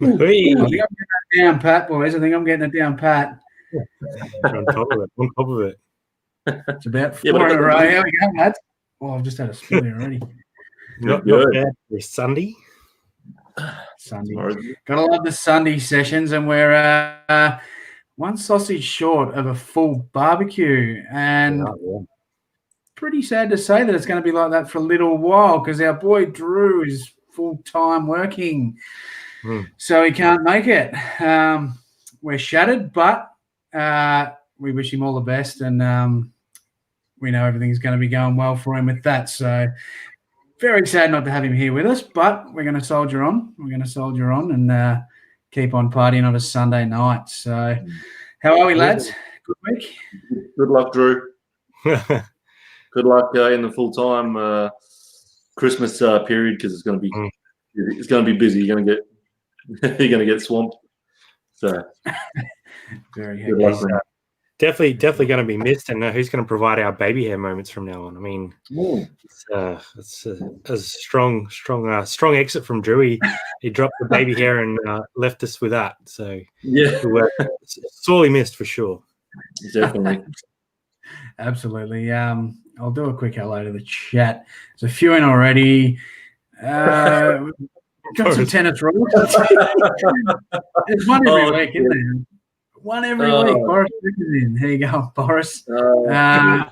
I think I'm getting that down pat, boys. I think I'm getting it down pat. On top of it. On top of it. It's about 4 in a row. Here we go, lads. Oh, I've just had a spilly already. Not bad for Sunday. Gotta love the Sunday sessions, and we're one sausage short of a full barbecue. And pretty sad to say that it's going to be like that for a little while because our boy Drew is full-time working. So he can't make it. We're shattered, but we wish him all the best, and we know everything's going to be going well for him with that. So very sad not to have him here with us, but we're going to soldier on. We're going to soldier on and keep on partying on a Sunday night. So how are we, lads? Good week? Good luck, Drew. Good luck in the full-time Christmas period because it's going to be busy. You're going to get swamped. So very good luck. Definitely going to be missed, and who's going to provide our baby hair moments from now on? I mean, it's a strong exit from Drew. He dropped the baby hair and left us with that. So yeah, sorely missed for sure. Definitely, absolutely. I'll do a quick hello to the chat. There's a few in already. Got some tennis rules. There's one every week, isn't there? One every week. Boris is in. Here you go, Boris. Wherever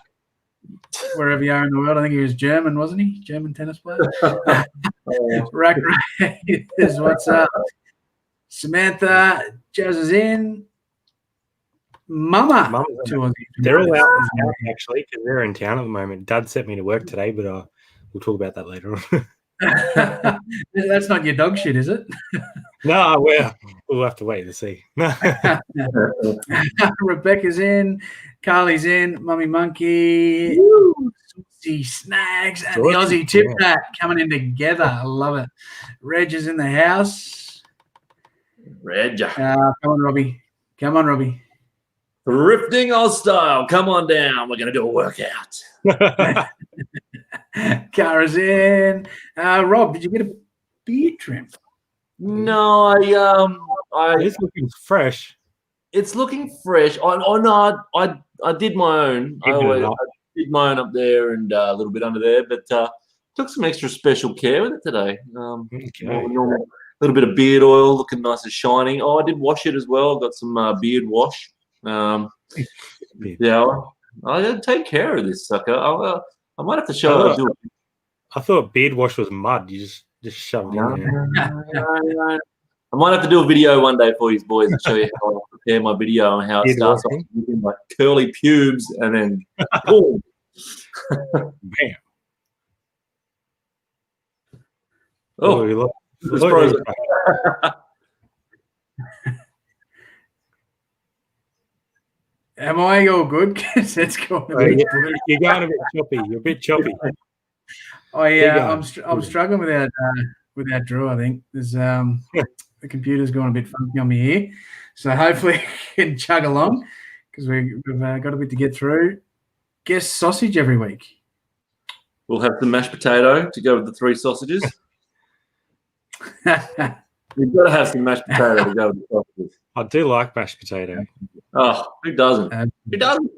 you are in the world. I think he was German, wasn't he? German tennis player. Rack is what's up. Samantha, Jazz is in. Mama. They're all out actually because they're in town at the moment. Dad sent me to work today, but we'll talk about that later on. That's not your dog shit, is it? No, we'll have to wait to see. Rebecca's in, Carly's in, Mummy Monkey, Snags, and the Aussie Thrifter coming in together. I love it. Reg is in the house. Reg. Come on, Robbie. Come on, Robbie. Thrifting Oz style. Come on down. We're going to do a workout. Cara's in. Rob, did you get a beard trim? No, it's looking fresh. It's looking fresh. I did my own. I did my own up there and a little bit under there, but took some extra special care with it today. A little bit of beard oil, looking nice and shiny. Oh, I did wash it as well. Got some beard wash. Yeah, I gotta take care of this sucker. I might have to show it. I thought beard wash was mud. You just shove it in there. I might have to do a video one day for you boys and show you how I prepare my video and how it starts off with like curly pubes and then boom. Bam. Oh, it's frozen. Am I all good? Because it's going a bit you're going a bit choppy. You're a bit choppy. I'm struggling with that Drew. I think there's the computer's going a bit funky on me here, so hopefully we can chug along because we've got a bit to get through. Guess sausage every week. We'll have the mashed potato to go with the 3 sausages. You've got to have some mashed potato to go with the sausages. I do like mashed potato. Oh, who doesn't? Who doesn't?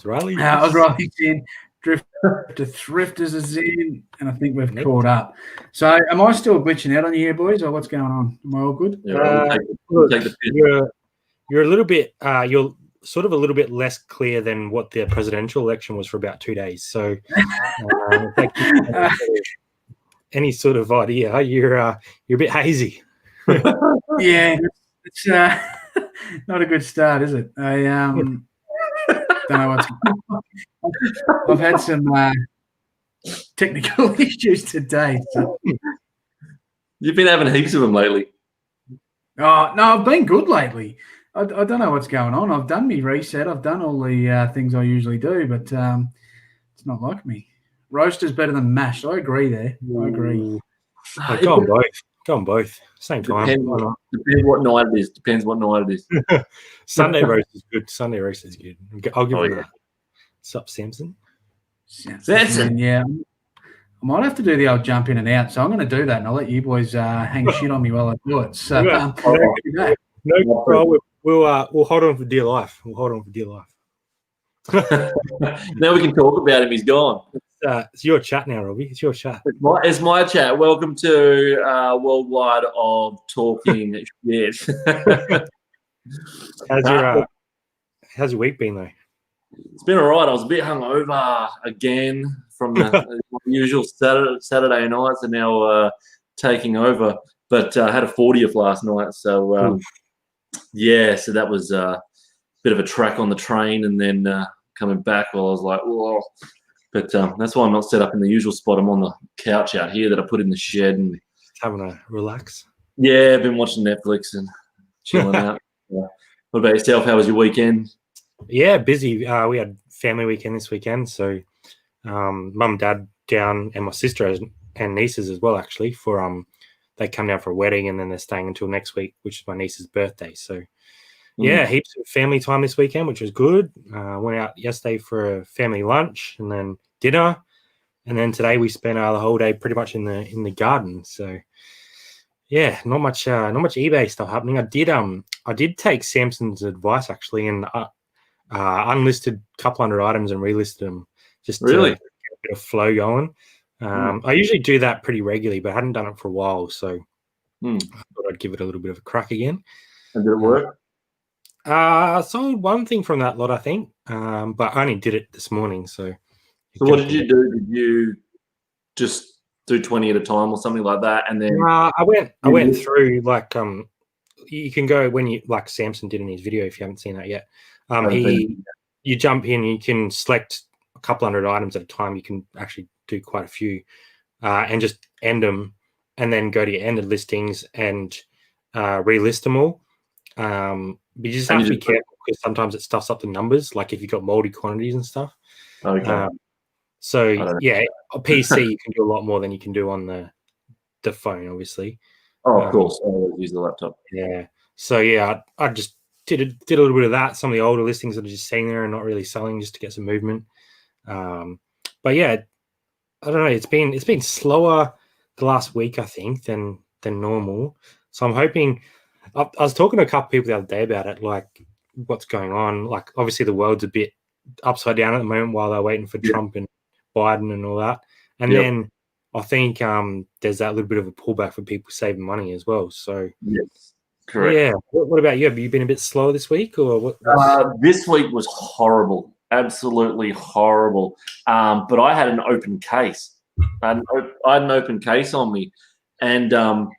Riley's in. Thrifters is in, and I think we've caught up. So, am I still glitching out on you here, boys, or what's going on? Am I all good? Yeah, you're a little bit. You're sort of a little bit less clear than what the presidential election was for about 2 days. So, any sort of idea, you're a bit hazy. Yeah, it's not a good start, is it? I don't know what's going on. I've had some technical issues today. So. You've been having heaps of them lately. Oh, no, I've been good lately. I don't know what's going on. I've done me reset. I've done all the things I usually do, but it's not like me. Roast is better than mashed. I agree there. I agree. Go on both. Go on both. Same time. Depends what night it is. Depends what night it is. Sunday roast is good. Sunday roast is good. I'll give you that. What's up, Samson? Yeah. I might have to do the old jump in and out. So I'm going to do that, and I'll let you boys hang shit on me while I do it. So no control. We'll hold on for dear life. We'll hold on for dear life. Now we can talk about him. He's gone. It's your chat now, Robbie. It's your chat. It's my chat. Welcome to Worldwide of Talking Shit. How's your week been, though? It's been all right. I was a bit hungover again from the usual Saturday nights, and now taking over. But I had a 40th last night, so yeah. So that was a bit of a track on the train, and then coming back, I was like, whoa. But that's why I'm not set up in the usual spot. I'm on the couch out here that I put in the shed and just having a relax. Yeah, I've been watching Netflix and chilling out. Yeah. What about yourself? How was your weekend? Yeah, busy. We had family weekend this weekend, so mum, dad down, and my sister and nieces as well. Actually, for they come down for a wedding, and then they're staying until next week, which is my niece's birthday. So yeah, heaps of family time this weekend, which was good. Went out yesterday for a family lunch and then dinner, and then today we spent the whole day pretty much in the garden. So yeah, not much eBay stuff happening. I did take Samson's advice actually, and unlisted a couple hundred items and relisted them just to get a bit of flow going. I usually do that pretty regularly, but I hadn't done it for a while, so I thought I'd give it a little bit of a crack again. And did it work? I sold one thing from that lot, I think, but I only did it this morning. So what did you do? Did you just do 20 at a time or something like that? And then I went through like you can go when you like Samson did in his video if you haven't seen that yet. You jump in, you can select a couple hundred items at a time. You can actually do quite a few, and just end them, and then go to your ended listings and relist them all. But you just have to be careful because sometimes it stuffs up the numbers. Like if you've got multi quantities and stuff. Okay. So yeah, a PC you can do a lot more than you can do on the phone, obviously. Oh, of course. I always use the laptop. Yeah. So yeah, I just did a little bit of that. Some of the older listings that are just sitting there and not really selling, just to get some movement. But yeah, I don't know. It's been slower the last week, I think, than normal. So I'm hoping. I was talking to a couple of people the other day about it, like what's going on. Like obviously the world's a bit upside down at the moment while they're waiting for Trump and Biden and all that. And then I think there's that little bit of a pullback for people saving money as well. So yes, correct. Yeah. What about you? Have you been a bit slower this week, or what? This week was horrible, absolutely horrible. But I had an open case. I had an open case on me, and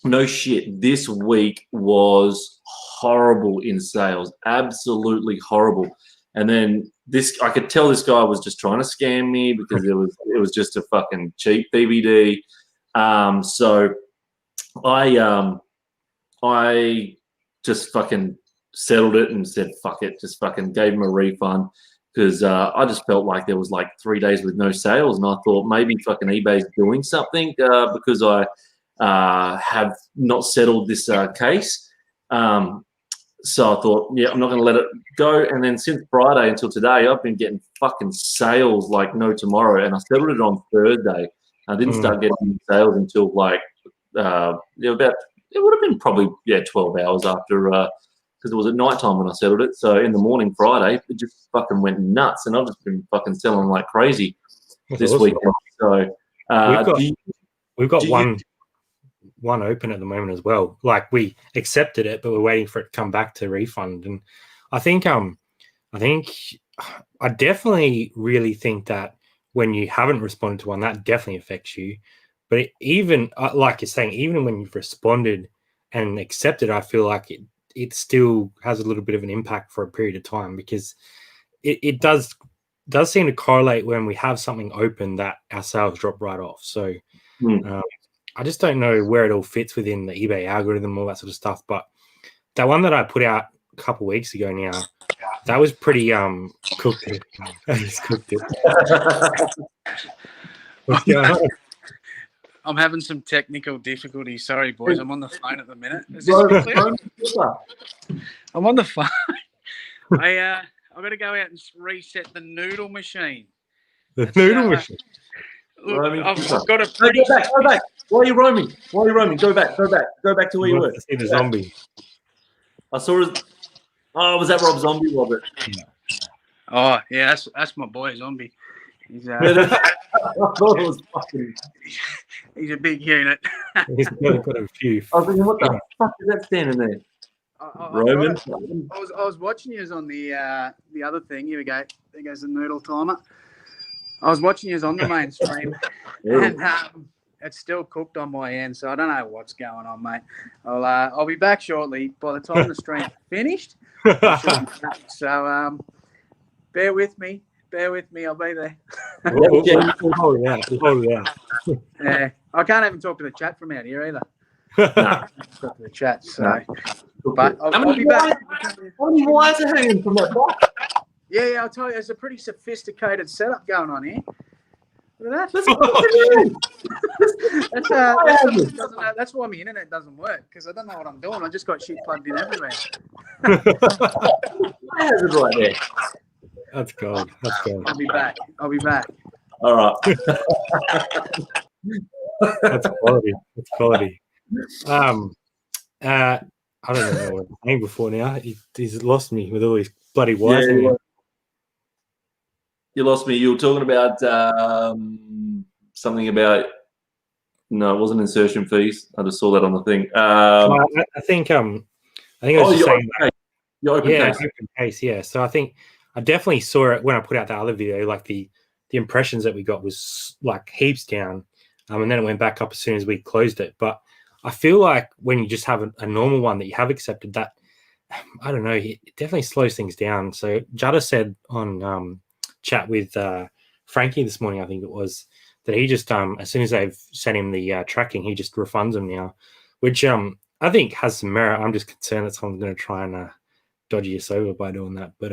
no shit, this week was horrible in sales, absolutely horrible. And then I could tell this guy was just trying to scam me because it was just a fucking cheap DVD. So I just fucking settled it and said fuck it, just fucking gave him a refund because I just felt like there was like 3 days with no sales, and I thought maybe fucking eBay's doing something because I have not settled this case. So I thought, yeah, I'm not going to let it go. And then since Friday until today, I've been getting fucking sales like no tomorrow. And I settled it on Thursday. I didn't start getting sales until like it would have been probably 12 hours after because it was at night time when I settled it. So in the morning Friday, it just fucking went nuts, and I've just been fucking selling like crazy this weekend. So we've got one open at the moment as well. Like we accepted it, but we're waiting for it to come back to refund. And I think I definitely really think that when you haven't responded to one, that definitely affects you. But even like you're saying, even when you've responded and accepted, I feel like it still has a little bit of an impact for a period of time, because it does seem to correlate when we have something open that our sales drop right off. So I just don't know where it all fits within the eBay algorithm, all that sort of stuff. But that one that I put out a couple of weeks ago now, that was pretty cooked it. I just cooked it. What's going on? I'm having some technical difficulties. Sorry, boys. I'm on the phone at the minute. Is this clear? I'm on the phone. I've got to go out and reset the noodle machine. The noodle machine. Look, Roaming. I've got a No, pretty... go back. Why are you roaming? Go back to where you were. To see the zombie. I saw his... Oh, was that Rob Zombie, Robert? Oh, yeah, that's my boy, Zombie. He's, I thought it was fucking... he's a big unit. He's got a few. I was thinking, what the fuck is that standing there? Roman? I was watching you on the other thing. Here we go. There goes the noodle timer. I was watching you on the main stream, and it's still cooked on my end, so I don't know what's going on, mate. I'll be back shortly. By the time the stream's finished, so bear with me. I'll be there. We'll hold it out. Yeah, I can't even talk to the chat from out here either. No. Talk to the chat, so. But I'll be wires, back. How many wires are hanging from that box? Yeah, I'll tell you, there's a pretty sophisticated setup going on here. Look at that. That's why my internet doesn't work, because I don't know what I'm doing. I just got shit plugged in everywhere. Wires are right there. That's gold. I'll be back. All right. That's quality. I don't know what I'm saying before now. He's lost me with all these bloody wires. Yeah, you lost me. You were talking about something about... No, it wasn't insertion fees. I just saw that on the thing. I think I was just saying your open case. Open case, yeah. So I think I definitely saw it when I put out the other video. Like the impressions that we got was like heaps down, and then it went back up as soon as we closed it. But I feel like when you just have a normal one that you have accepted, that I don't know, it definitely slows things down. So Jada said on chat with Frankie this morning, I think it was, that he just as soon as they've sent him the tracking, he just refunds them now, which I think has some merit. I'm just concerned that someone's going to try and dodgy us over by doing that. But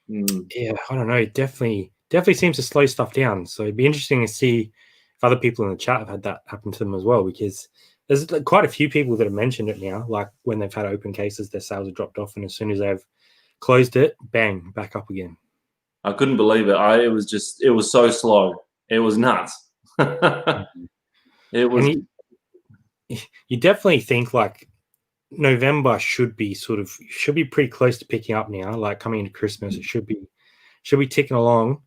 yeah, I don't know. It definitely seems to slow stuff down. So it'd be interesting to see if other people in the chat have had that happen to them as well, because there's quite a few people that have mentioned it now. Like when they've had open cases, their sales have dropped off, and as soon as they've closed it, bang, back up again. I couldn't believe it. It was so slow. It was nuts. It was. And you definitely think like November should be pretty close to picking up now. Like coming into Christmas, it should be ticking along.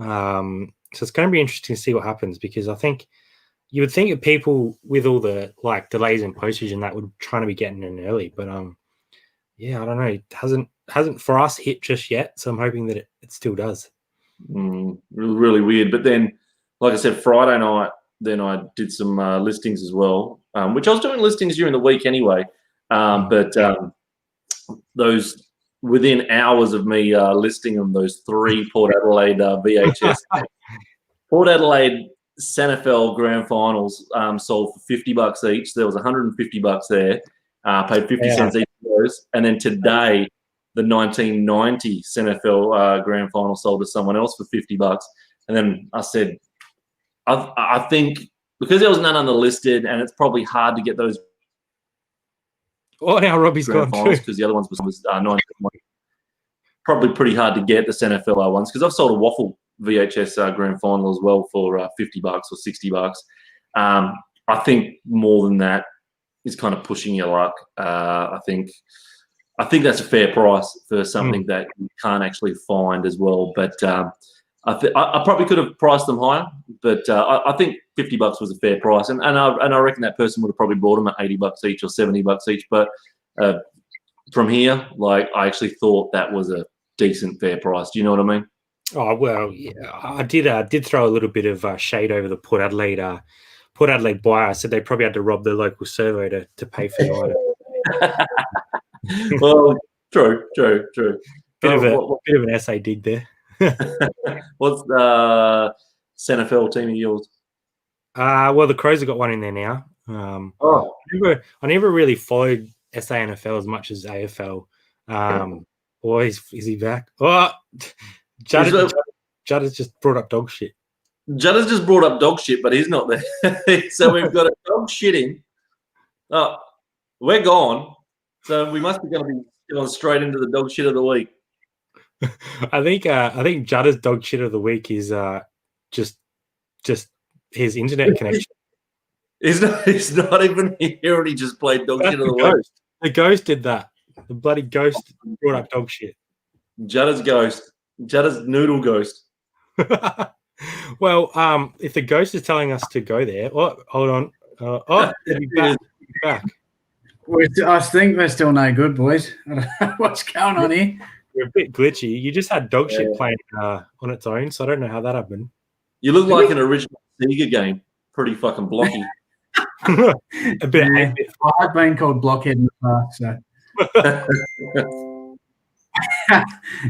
So it's going to be interesting to see what happens, because I think you would think that people with all the like delays in postage and that would try to be getting in early, but yeah, I don't know. It hasn't for us hit just yet. So I'm hoping that it still does. Really weird. But then, like I said, Friday night, then I did some listings as well, which I was doing listings during the week anyway. But those within hours of me listing them, those 3 Port Adelaide VHS, Port Adelaide SANFL Grand Finals sold for $50 each. There was $150 there. Paid 50 cents each of those. And then today, the 1990 SANFL Grand Final sold to someone else for $50. And then I said, I think because there was none unlisted, and it's probably hard to get those. Oh, now Robbie's Grand gone Finals, because the other ones was 19. Probably pretty hard to get the SANFL ones, because I've sold a waffle VHS Grand Final as well for $50 or $60. I think more than that is kind of pushing your luck. I think that's a fair price for something that you can't actually find as well. But I probably could have priced them higher, but I think $50 was a fair price, and I reckon that person would have probably bought them at $80 each or $70 each. But from here, like, I actually thought that was a decent fair price. Do you know what I mean? Oh well, yeah, I did throw a little bit of shade over the Port Adelaide buyer. I said they probably had to rob their local servo to pay for the item. Well, true. Bit of an essay dig there. What's the SANFL team of yours? Well, the Crows have got one in there now. I never really followed SANFL as much as AFL. Or is he back? Oh, Judd has just brought up dog shit. Judd has just brought up dog shit, but he's not there. So we've got a dog shitting. Oh, we're gone. So we must be going to be going straight into the dog shit of the week. I think Judda's dog shit of the week is just his internet connection. He's not even here, and he just played dog shit of the week. The ghost did that. The bloody ghost brought up dog shit. Judda's ghost. Judda's noodle ghost. Well, if the ghost is telling us to go there, hold on. He'll be back. I think we're still no good, boys. I don't know what's going on here. You're a bit glitchy. You just had dog shit playing on its own, so I don't know how that happened. You look like an original Sega game. Pretty fucking blocky. A bit. Yeah, I've been called Blockhead in the past, so.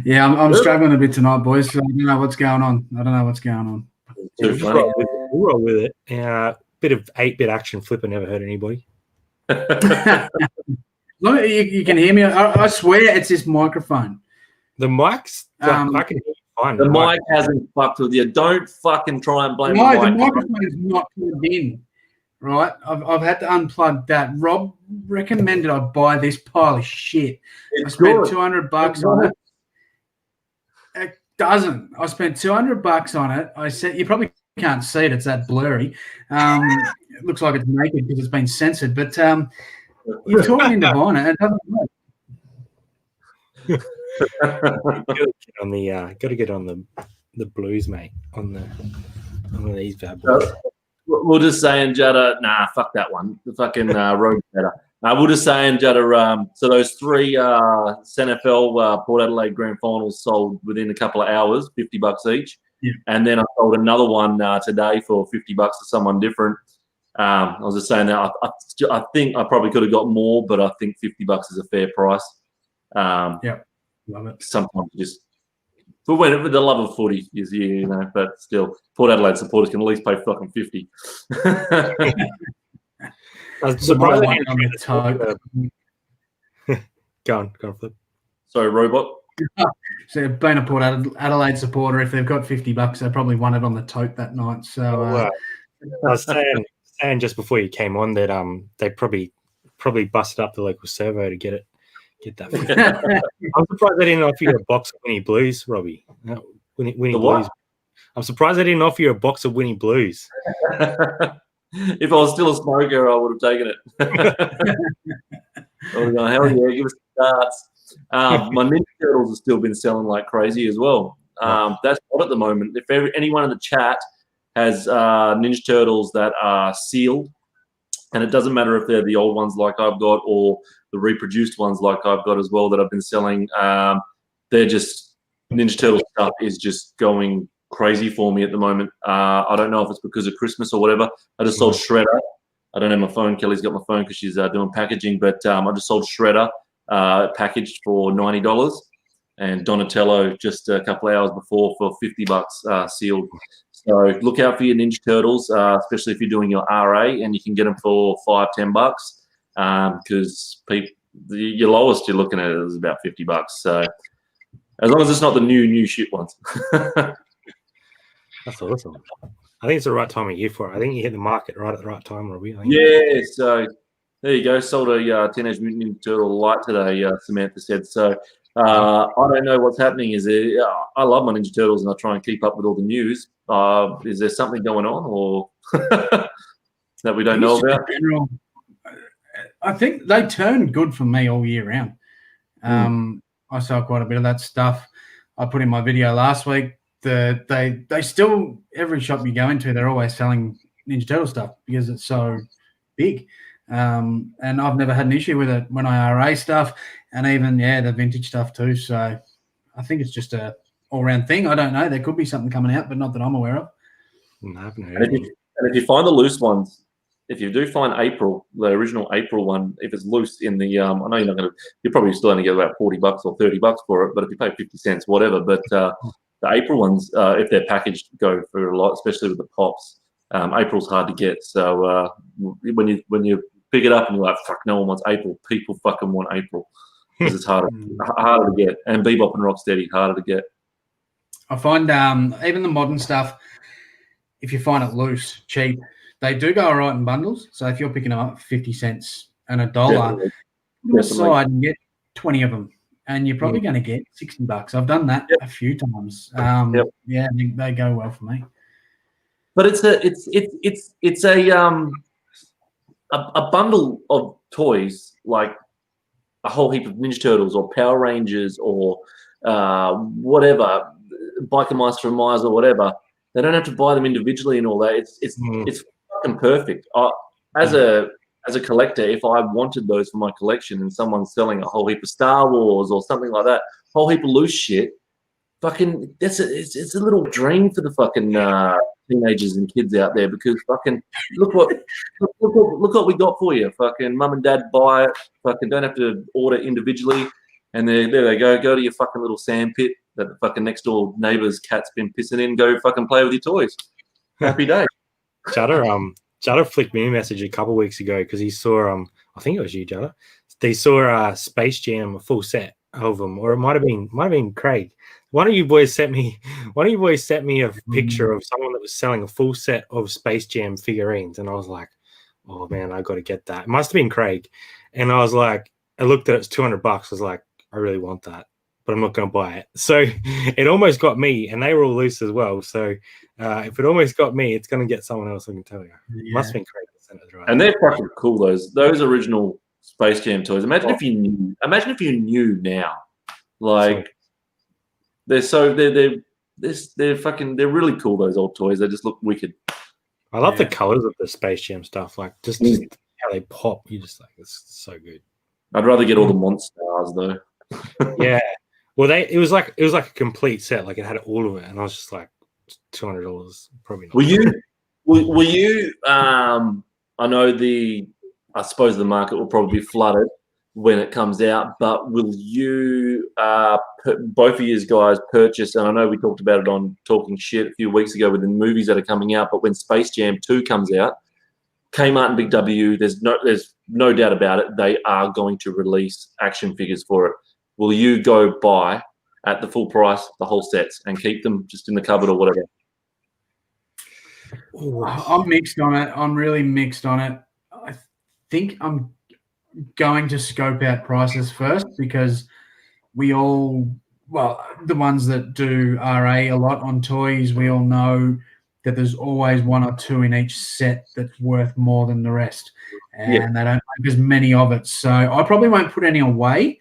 Yeah, I'm struggling a bit tonight, boys. So I don't know what's going on. Too funny. We'll roll with it. Bit of 8-bit action flipper never hurt anybody. You can hear me. I swear it's this microphone. The mic's I can hear you fine. The mic hasn't fucked with you. Don't fucking try and blame the mic. The microphone is not plugged in. Right, I've had to unplug that. Rob recommended I buy this pile of shit. I spent $200 on it. It doesn't. I spent $200 on it. I said you probably can't see it. It's that blurry. It looks like it's naked because it's been censored. But you talked me into buying it. It doesn't work. Got to get on the blues, mate. On these bad boys. We're just saying, Judda, nah, fuck that one. The fucking road better. We're just saying, Judda, so those 3 CNFL Port Adelaide Grand Finals sold within a couple of hours, $50 each. Yeah. And then I sold another one today for $50 to someone different. I was just saying that I think I probably could have got more, but I think $50 is a fair price. Yeah, love it. Sometimes you just... But whenever the love of footy is, but still, Port Adelaide supporters can at least pay fucking 50. I was surprised on the toe. Go on, Flip. Sorry, robot. So being a Port Adelaide supporter, if they've got $50, they probably won it on the tote that night. So I was saying just before you came on that they probably busted up the local servo to get that. I'm surprised they didn't offer you a box of Winnie Blues, Robbie. Winnie Blues. I'm surprised they didn't offer you a box of Winnie Blues. If I was still a smoker, I would have taken it. I would have gone, hell yeah, give us the darts. My Ninja Turtles have still been selling like crazy as well. That's hot at the moment. If anyone in the chat has Ninja Turtles that are sealed, and it doesn't matter if they're the old ones like I've got or the reproduced ones like I've got as well that I've been selling, they're just Ninja Turtle stuff is just going crazy for me at the moment. I don't know if it's because of Christmas or whatever. I just sold Shredder. I don't have my phone. Kelly's got my phone because she's doing packaging, but I just sold Shredder packaged for $90, and Donatello just a couple of hours before for $50 sealed. So look out for your Ninja Turtles, especially if you're doing your RA, and you can get them for $5-10 because your lowest you're looking at is about $50. So as long as it's not the new shit ones. That's awesome. I think it's the right time of year for it. I think you hit the market right at the right time, Robbie. Yeah, so there you go. Sold a Teenage Mutant Ninja Turtle light today, Samantha said. So I don't know what's happening. I love my Ninja Turtles and I try and keep up with all the news. Is there something going on or that we don't know about? I think they turn good for me all year round. I sell quite a bit of that stuff. I put in my video last week. They still, every shop you go into, they're always selling Ninja Turtle stuff because it's so big. And I've never had an issue with it when I RA stuff and even, the vintage stuff too. So I think it's just a all-round thing. I don't know. There could be something coming out, but not that I'm aware of. And if you find the loose ones, if you do find April, the original April one, if it's loose in the, I know you're not going to, you're probably still only get about $40 or $30 for it, but if you pay 50 cents, whatever. But the April ones, if they're packaged, go for a lot, especially with the pops. April's hard to get. So when you pick it up and you're like, fuck, no one wants April. People fucking want April because it's harder to get. And Bebop and Rocksteady, harder to get. I find even the modern stuff, if you find it loose, cheap, they do go all right in bundles. So if you're picking them up 50 cents and $1, put them aside and get 20 of them. And you're probably going to get $60. I've done that a few times. Yeah, they go well for me. But it's a bundle of toys, like a whole heap of Ninja Turtles or Power Rangers or whatever, Biker Mice from Mars or whatever. They don't have to buy them individually and all that. It's fucking perfect. As a collector, if I wanted those for my collection and someone's selling a whole heap of Star Wars or something like that, whole heap of loose shit, fucking it's a little dream for the fucking teenagers and kids out there, because fucking look what we got for you. Fucking mum and dad buy it. Fucking don't have to order individually, and there they go. Go to your fucking little sand pit that the fucking next door neighbour's cat's been pissing in. Go fucking play with your toys. Happy day. Jada flicked me a message a couple of weeks ago because he saw I think it was you, Jada. They saw Space Jam, a full set of them, or it might have been Craig. One of you boys sent me a picture of someone that was selling a full set of Space Jam figurines, and I was like, oh man, I got to get that. It must have been Craig, and I was like, I looked at it, it's $200. I was like, I really want that, but I'm not going to buy it. So it almost got me, and they were all loose as well. So if it almost got me, it's going to get someone else. I can tell you. Yeah. Must have been Craig that sent it, right? And they're fucking cool. Those original Space Jam toys. Imagine if you knew now, like they're really cool. Those old toys. They just look wicked. I love the colors of the Space Jam stuff. Like just how they pop. You just like, it's so good. I'd rather get all the Monstars though. Yeah. Well, it was like a complete set. Like it had all of it, and I was just like, $200 probably not. Were you? I know I suppose the market will probably be flooded when it comes out, but will you, both of you guys, purchase? And I know we talked about it on Talking Shit a few weeks ago with the movies that are coming out. But when Space Jam 2 comes out, Kmart and Big W, there's no doubt about it, they are going to release action figures for it. Will you go buy at the full price the whole sets and keep them just in the cupboard or whatever? I'm mixed on it. I'm really mixed on it. I think I'm going to scope out prices first, because the ones that do RA a lot on toys, we all know that there's always one or two in each set that's worth more than the rest, and they don't make as many of it. So I probably won't put any away,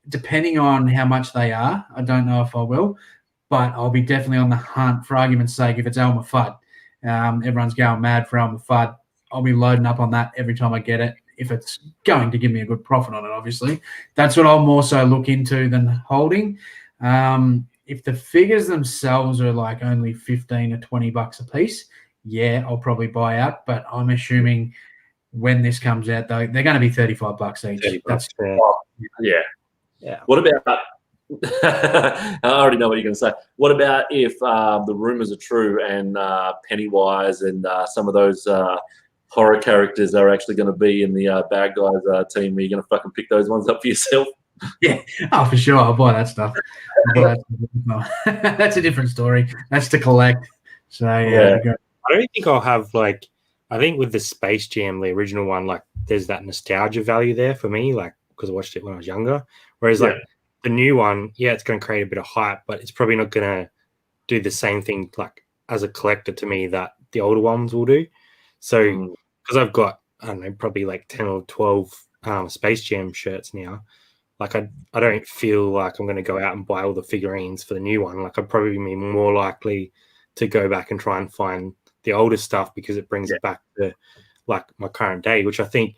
depending on how much they are. I don't know if I will, but I'll be definitely on the hunt. For argument's sake, if it's Elmer Fudd, everyone's going mad for Elmer Fudd, I'll be loading up on that every time I get it, if it's going to give me a good profit on it, obviously. That's what I'll more so look into than holding. If the figures themselves are like only $15 or $20 a piece, I'll probably buy out. But I'm assuming when this comes out, though, they're going to be $35 each. That's fair. Yeah. What about? I already know what you're going to say. What about if the rumors are true and Pennywise and some of those horror characters are actually going to be in the bad guys team? Are you going to fucking pick those ones up for yourself? Yeah, for sure. I'll buy that stuff. That's a different story. That's to collect. So I don't think I'll have I think with the Space Jam, the original one, there's that nostalgia value there for me, because I watched it when I was younger. Whereas the new one, it's going to create a bit of hype, but it's probably not going to do the same thing as a collector to me that the older ones will do. So because I've got, I don't know, probably 10 or 12 Space Jam shirts now, I don't feel like I'm going to go out and buy all the figurines for the new one. I'd probably be more likely to go back and try and find the older stuff, because it brings it back to my current day, which I think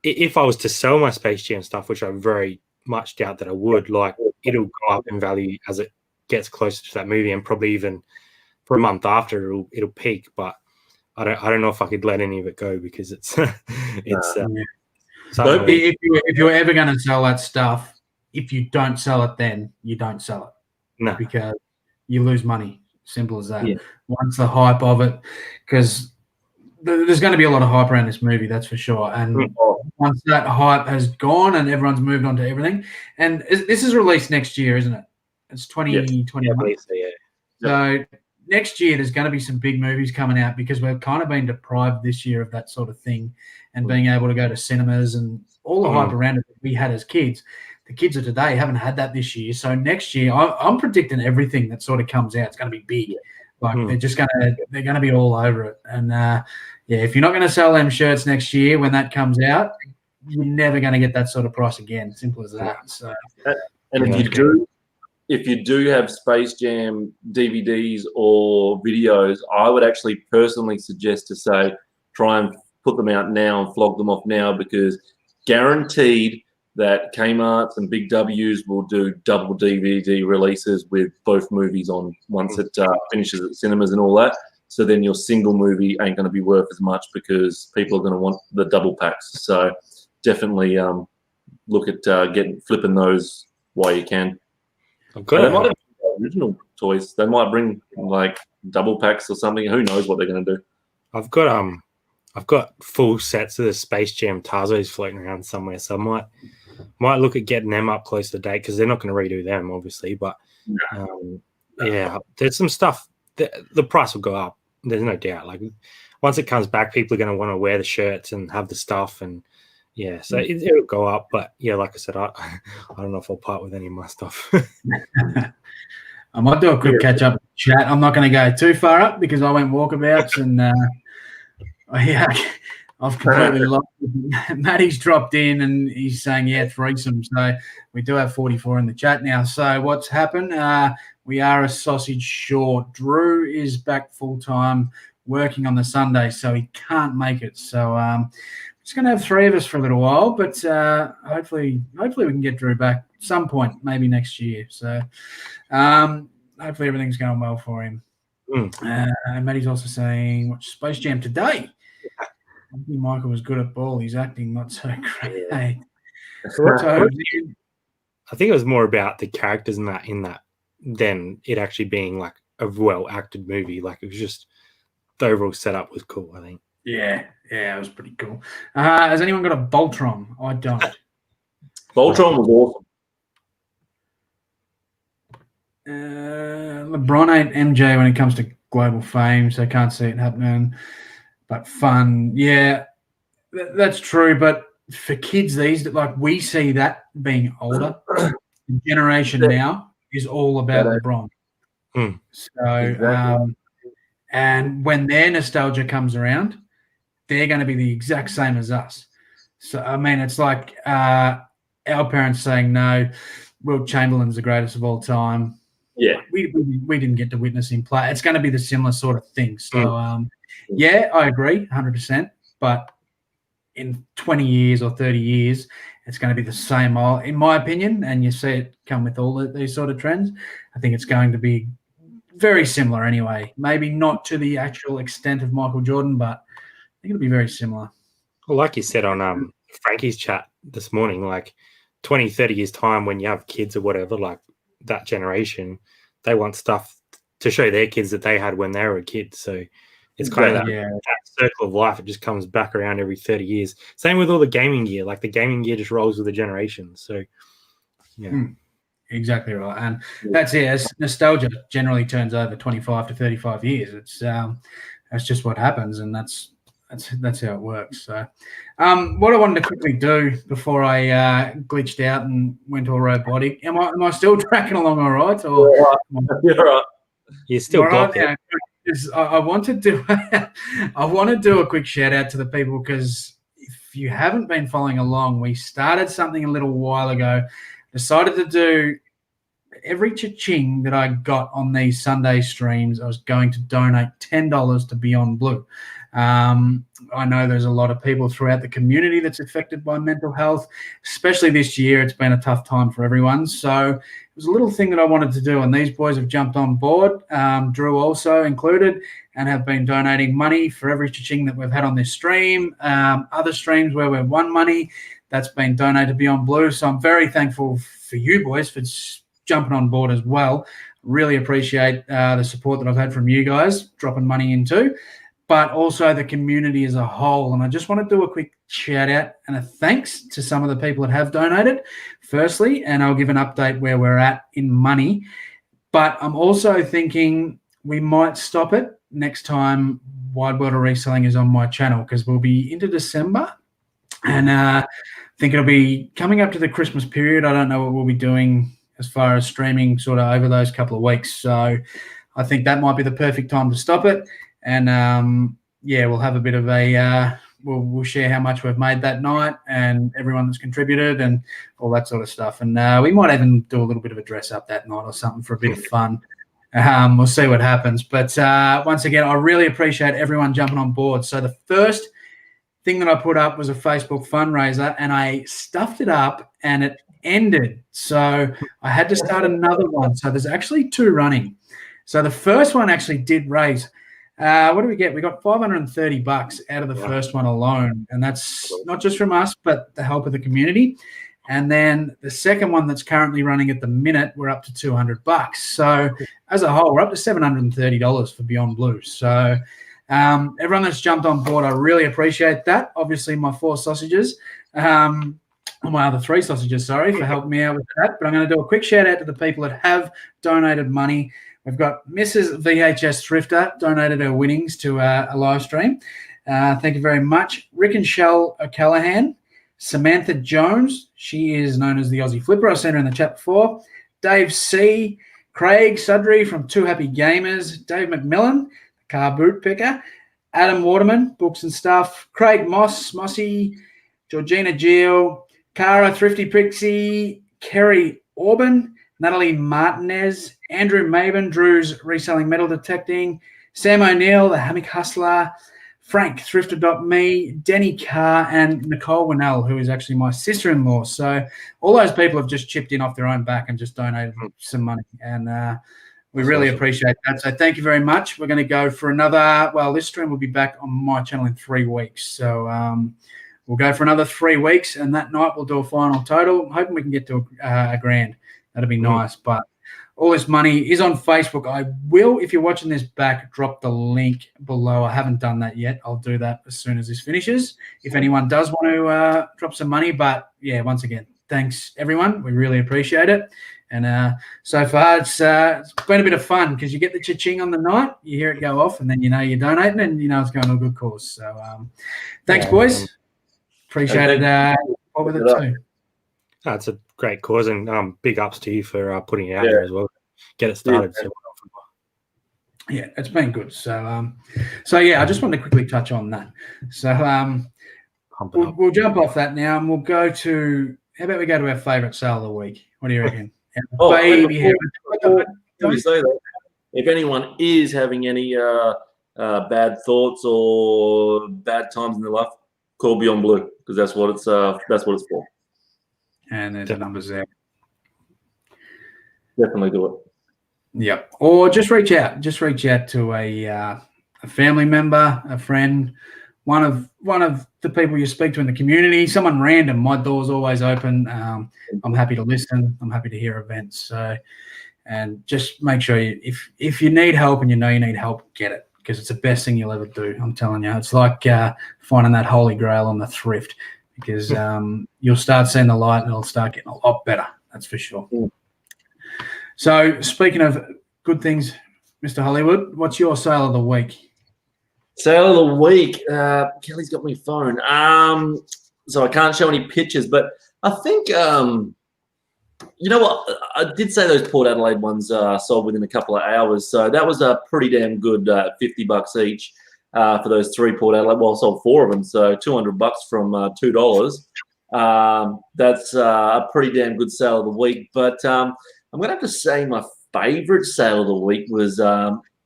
if I was to sell my Space Jam stuff, which I very much doubt that I would, it'll go up in value as it gets closer to that movie, and probably even for a month after it'll peak. But I don't know if I could let any of it go, because it's so if you're ever going to sell that stuff, if you don't sell it, then you don't sell it. No, because you lose money. Simple as that. Once the hype of it, because there's going to be a lot of hype around this movie, that's for sure. And once that hype has gone and everyone's moved on to everything, and this is released next year, isn't it? It's 2021. So next year there's going to be some big movies coming out, because we've kind of been deprived this year of that sort of thing, and being able to go to cinemas and all the hype around it that we had as kids. The kids of today haven't had that this year. So next year, I'm predicting everything that sort of comes out, it's going to be big. Like they're gonna be all over it. And if you're not gonna sell them shirts next year when that comes out, you're never gonna get that sort of price again. Simple as that. So, and if you do have Space Jam DVDs or videos, I would actually personally suggest to say try and put them out now and flog them off now, because guaranteed that Kmart's and Big W's will do double DVD releases with both movies on once it finishes at cinemas and all that. So then your single movie ain't going to be worth as much because people are going to want the double packs. So definitely look at flipping those while you can. They might have original toys. They might bring like double packs or something. Who knows what they're going to do? I've got full sets of the Space Jam Tazos floating around somewhere, so I might look at getting them up close to date, because they're not going to redo them, obviously. But there's some stuff. The price will go up. There's no doubt. Like once it comes back, people are going to want to wear the shirts and have the stuff, and so it'll go up. But like I said, I don't know if I'll part with any of my stuff. I might do a quick catch up chat. I'm not going to go too far up because I went walkabouts and I've completely lost it. Matty's dropped in and he's saying threesome. So we do have 44 in the chat now. So what's happened? We are a sausage short. Drew is back full time working on the Sunday, so he can't make it. So just going to have three of us for a little while, but hopefully we can get Drew back at some point, maybe next year. So hopefully everything's going well for him. Matty's also saying, watch Space Jam today. I think Michael was good at ball. He's acting not so great. I think it was more about the characters in that than it actually being like a well acted movie. Like it was just the overall setup was cool, I think. Yeah, it was pretty cool. Has anyone got a Voltron? I don't. Voltron was awesome. LeBron ain't MJ when it comes to global fame, so I can't see it happening. But fun, that's true. But for kids like we see that being older. The generation now is all about LeBron. So, and when their nostalgia comes around, they're going to be the exact same as us. So, I mean, it's like our parents saying, no, Wilt Chamberlain's the greatest of all time. Yeah. We didn't get to witness him play. It's going to be the similar sort of thing. So, I agree 100%. But in 20 years or 30 years, it's going to be the same, in my opinion, and you see it come with all these sort of trends. I think it's going to be very similar anyway. Maybe not to the actual extent of Michael Jordan, but I think it'll be very similar. Well, like you said on Frankie's chat this morning, like 20, 30 years' time when you have kids or whatever, like that generation, they want stuff to show their kids that they had when they were a kid. So it's kind of that circle of life. It just comes back around every 30 years. Same with all the gaming gear. Like the gaming gear just rolls with the generation. So, exactly right. And that's it. As nostalgia generally turns over 25 to 35 years. It's that's just what happens, and that's how it works. So, what I wanted to quickly do before I glitched out and went all robotic. Am I still tracking along all right? Or you're right. You're still got it. I want to do a quick shout out to the people, because if you haven't been following along, we started something a little while ago. Decided to do every cha-ching that I got on these Sunday streams, I was going to donate $10 to Beyond Blue. I know there's a lot of people throughout the community that's affected by mental health, especially this year. It's been a tough time for everyone. So it was a little thing that I wanted to do, and these boys have jumped on board, Drew also included, and have been donating money for every cha-ching that we've had on this stream. Other streams where we've won money, that's been donated to Beyond Blue. So I'm very thankful for you boys for jumping on board as well. Really appreciate the support that I've had from you guys, dropping money into, but also the community as a whole. And I just want to do a quick shout out and a thanks to some of the people that have donated, firstly, and I'll give an update where we're at in money. But I'm also thinking we might stop it next time Wide World of Reselling is on my channel, because we'll be into December, and I think it'll be coming up to the Christmas period. I don't know what we'll be doing as far as streaming sort of over those couple of weeks. So I think that might be the perfect time to stop it. And we'll have a bit of a we'll share how much we've made that night and everyone that's contributed and all that sort of stuff. And we might even do a little bit of a dress up that night or something for a bit of fun. We'll see what happens. But once again, I really appreciate everyone jumping on board. So the first thing that I put up was a Facebook fundraiser, and I stuffed it up and it ended. So I had to start another one. So there's actually 2 running. So the first one actually did raise. What do we get? We got $530 out of the first one alone, and that's not just from us, but the help of the community. And then the second one that's currently running at the minute, we're up to $200. So as a whole, we're up to $730 for Beyond Blue. So everyone that's jumped on board, I really appreciate that. Obviously, my 4 sausages, or my other 3 sausages, sorry, for helping me out with that. But I'm going to do a quick shout out to the people that have donated money. We've got Mrs. VHS Thrifter donated her winnings to a live stream. Thank you very much. Rick and Shell O'Callaghan. Samantha Jones. She is known as the Aussie Flipper. I sent her in the chat before. Dave C. Craig Sudry from Two Happy Gamers. Dave McMillan, car boot picker. Adam Waterman, books and stuff. Craig Mossy. Georgina Gill. Cara Thrifty Pixie. Kerry Orban. Natalie Martinez, Andrew Maben, Drew's Reselling Metal Detecting, Sam O'Neill, the Hammock Hustler, Frank, Thrifter.me, Denny Carr, and Nicole Winnell, who is actually my sister-in-law. So all those people have just chipped in off their own back and just donated some money. And we really appreciate that. So thank you very much. We're going to go for another, this stream will be back on my channel in 3 weeks. So we'll go for another 3 weeks, and that night we'll do a final total. I'm hoping we can get to a grand. That'd be nice. But all this money is on Facebook. I will, if you're watching this back, drop the link below. I haven't done that yet. I'll do that as soon as this finishes. If anyone does want to drop some money. But, yeah, once again, thanks, everyone. We really appreciate it. And so far it's been a bit of fun because you get the cha-ching on the night, you hear it go off, and then you know you're donating and you know it's going to a good cause. So thanks, boys. Appreciate it. What was it too? It's a great cause, and big ups to you for putting it out there as well. Get it started. Yeah, it's been good. So, I just wanted to quickly touch on that. So, we'll jump off that now, and we'll go to. How about we go to our favourite sale of the week? What do you reckon? If anyone is having any bad thoughts or bad times in their life, call Beyond Blue because that's what it's for. And there's the numbers there. Definitely do it. Yep. Or just reach out. Just reach out to a family member, a friend, one of the people you speak to in the community, someone random. My door's always open. I'm happy to listen. I'm happy to hear events. So, and just make sure if you need help and you know you need help, get it because it's the best thing you'll ever do. I'm telling you, it's like finding that holy grail on the thrift. Because you'll start seeing the light and it'll start getting a lot better. That's for sure. So speaking of good things, Mr. Hollywood, what's your sale of the week? Sale of the week. Kelly's got my phone. So I can't show any pictures, but I think, you know what? I did say those Port Adelaide ones sold within a couple of hours. So that was a pretty damn good $50 each. For those 3 Port Adelaide, I sold 4 of them, so $200 from $2. That's a pretty damn good sale of the week. But I'm going to have to say my favourite sale of the week was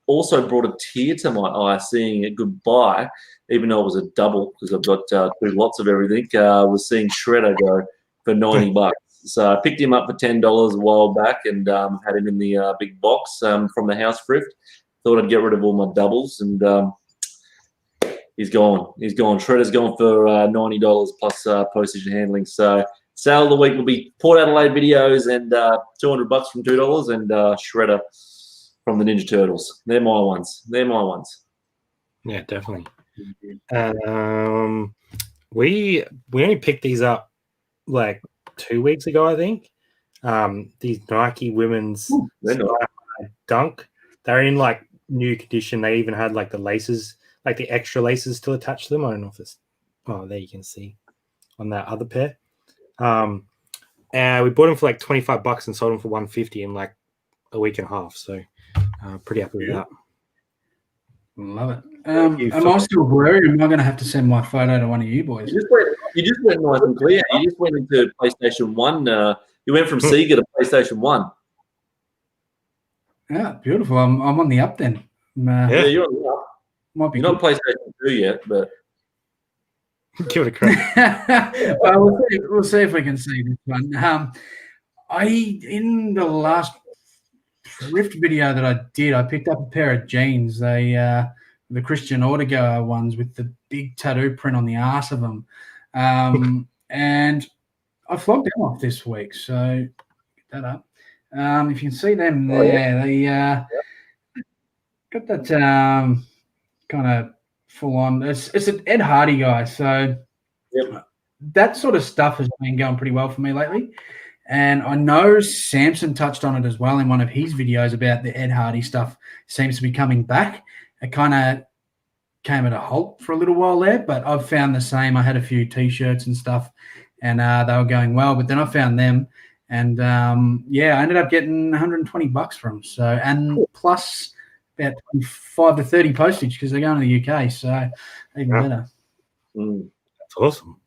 also brought a tear to my eye seeing it goodbye, even though it was a double because I've got 2 lots of everything. Was seeing Shredder go for $90. So I picked him up for $10 a while back and had him in the big box from the house thrift. Thought I'd get rid of all my doubles and. He's gone. Shredder's gone for $90 plus postage and handling. So sale of the week will be Port Adelaide videos and $200 from $2 and Shredder from the Ninja Turtles. They're my ones. Yeah, definitely. We only picked these up like 2 weeks ago, I think. These Nike women's Dunk. They're in like new condition. They even had like the laces. Like the extra laces still attached to them. I don't know if it's there you can see on that other pair. And we bought them for like $25 and sold them for $150 in like a week and a half. So Pretty happy with that. Love it. Am I still blurry? Am I going to have to send my photo to one of you boys? You just went nice and clear. You just went into PlayStation 1. You went from Sega to PlayStation 1. Yeah, beautiful. I'm on the up then. Yeah, you're on the up. Might be you're not PlayStation 2 yet, but... Give it a crack. We'll see if we can see this one. In the last thrift video that I did, I picked up a pair of jeans. The Christian Autogoer ones with the big tattoo print on the arse of them. And I flogged them off this week. So get that up. If you can see them there, they got that kind of full on. It's an Ed Hardy guy. So that sort of stuff has been going pretty well for me lately. And I know Samson touched on it as well in one of his videos about the Ed Hardy stuff seems to be coming back. It kind of came at a halt for a little while there, but I've found the same. I had a few T-shirts and stuff, and they were going well. But then I found them, and I ended up getting $120 from them. So, and plus about 25 to 30 postage because they're going to the UK. So even better. That's awesome.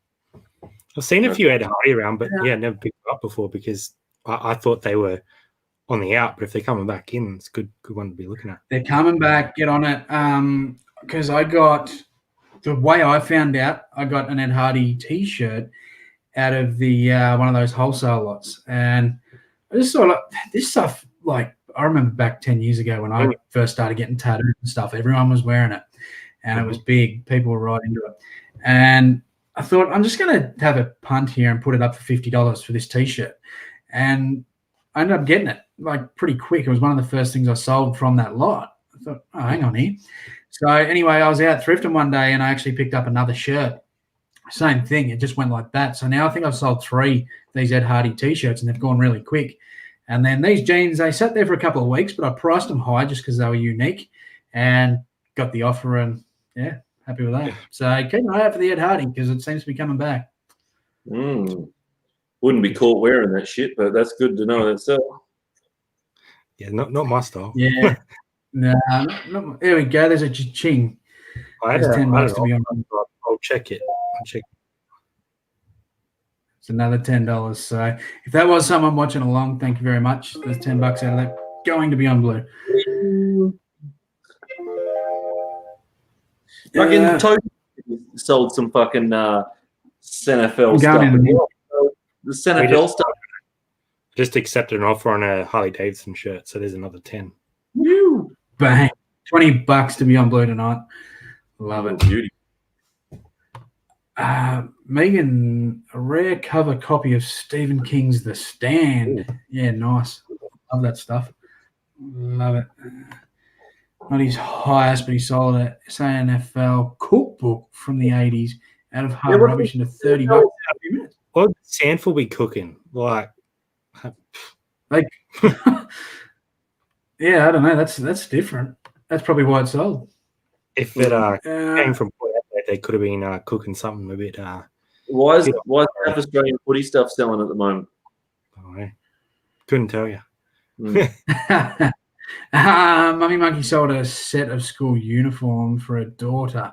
I've seen a few Ed Hardy around, but never picked them up before because I thought they were on the out. But if they're coming back in, it's a good one to be looking at. They're coming back. Get on it. Because the way I found out, I got an Ed Hardy T-shirt out of the one of those wholesale lots, and I just saw this stuff. Like I remember back 10 years ago when I first started getting tattoos and stuff. Everyone was wearing it, and it was big. People were right into it, and I thought, I'm just going to have a punt here and put it up for $50 for this T-shirt. And I ended up getting it like pretty quick. It was one of the first things I sold from that lot. I thought, oh, hang on here. So anyway, I was out thrifting one day and I actually picked up another shirt. Same thing. It just went like that. So now I think I've sold 3 of these Ed Hardy T-shirts and they've gone really quick. And then these jeans, they sat there for a couple of weeks, but I priced them high just because they were unique and got the offer and, happy with that. So keep an eye out for the Ed Hardy because it seems to be coming back. Wouldn't be caught wearing that shit, but that's good to know. That's yeah, not my style. Yeah, no, there we go. There's a ching. There's $10 to be on. I'll check it. It's another $10. So if that was someone watching along, thank you very much. There's $10 out of that going to be on blue. Fucking Toby sold some fucking CNFL stuff. The CNFL stuff. Just accepted an offer on a Harley Davidson shirt, so there's another 10. Woo! Bang! $20 to be on blue tonight. Love it. Beauty. Megan, a rare cover copy of Stephen King's The Stand. Ooh. Yeah, nice. Love that stuff. Love it. Not his highest, but he sold a CNFL cookbook from the 80s out of hard rubbish into $30 in a few minutes. What would Sandful be cooking? Like yeah, I don't know. That's different. That's probably why it sold. If it came from Port Adelaide, they could have been cooking something a bit. Why is South Australian footy stuff selling at the moment? Oh, couldn't tell you. Mummy Monkey sold a set of school uniform for a daughter.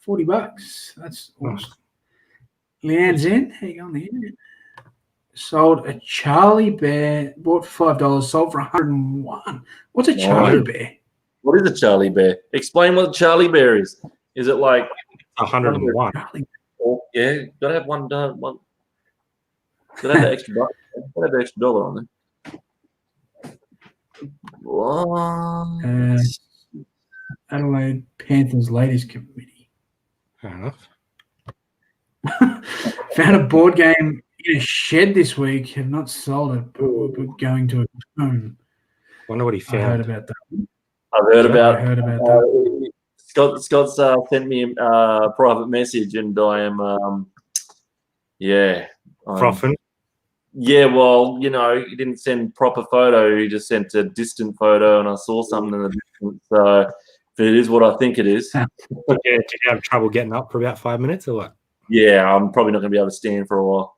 $40. That's awesome. Leanne Zen, how you going there? Sold a Charlie Bear, bought for $5, sold for $101. What's a Charlie Bear? What is a Charlie Bear? Explain what Charlie Bear is. Is it like 101? Yeah, gotta have one. Gotta have the extra buck. Gotta have the extra dollar on there. Adelaide Panthers Ladies Committee. Fair enough. Found a board game in a shed this week. Have not sold it, but we're going to a home. Wonder what he found. I heard about that. I've heard about that. Scott's sent me a private message, and I am frothing. Yeah, well, you know, he didn't send proper photo. He just sent a distant photo, and I saw something in the distance. So if it is what I think it is. Did you have trouble getting up for about 5 minutes or what? Yeah, I'm probably not going to be able to stand for a while.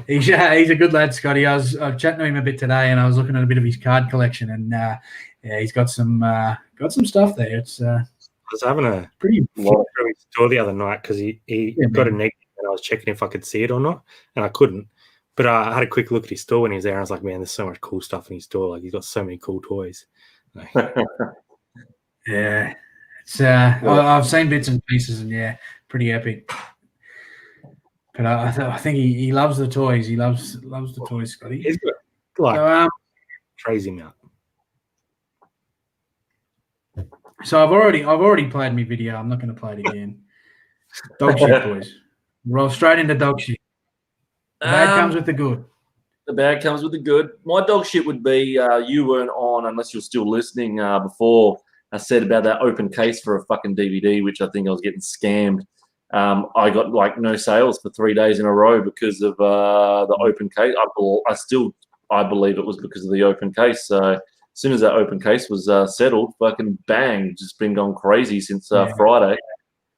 He's a good lad, Scotty. I was chatting to him a bit today, and I was looking at a bit of his card collection, and yeah, he's got some stuff there. It's I was having a pretty through his store the other night because he got a negative, and I was checking if I could see it or not, and I couldn't. But I had a quick look at his store when he was there, and I was like, man, there's so much cool stuff in his store. Like, he's got so many cool toys. Yeah, it's I've seen bits and pieces, and yeah, pretty epic. But I think he loves the toys. He loves the toys, Scotty. He's got like crazy amount. So I've already played my video. I'm not going to play it again. Dog shit, boys. Roll straight into dog shit. The bad comes with the good. The bad comes with the good. My dog shit would be you weren't on, unless you're still listening, before I said about that open case for a fucking DVD, which I think I was getting scammed. I got like no sales for 3 days in a row because of the open case. I believe it was because of the open case. So as soon as that open case was settled, fucking bang, just been going crazy since Friday.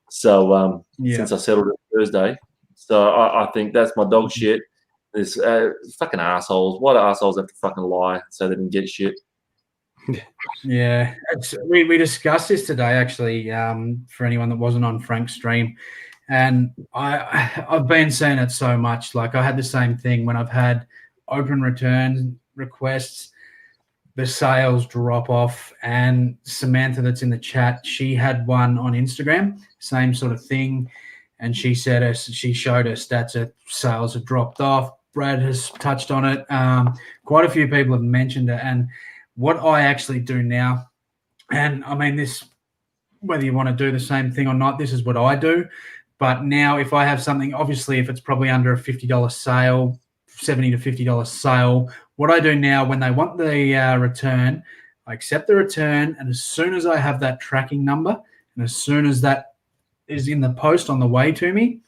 So since I settled it Thursday. So I think that's my dog shit. This fucking assholes. Why do assholes have to fucking lie so they can get shit? Yeah, we discussed this today actually. For anyone that wasn't on Frank's stream, and I've been seeing it so much. Like I had the same thing when I've had open return requests, the sales drop off. And Samantha, that's in the chat, she had one on Instagram, same sort of thing. And she said she showed her stats that sales have dropped off. Brad has touched on it. Quite a few people have mentioned it. And what I actually do now, and I mean this, whether you want to do the same thing or not, this is what I do. But now if I have something, obviously if it's probably under a $50 sale, $70 to $50 sale, what I do now when they want the return, I accept the return. And as soon as I have that tracking number, and as soon as that is in the post on the way to me,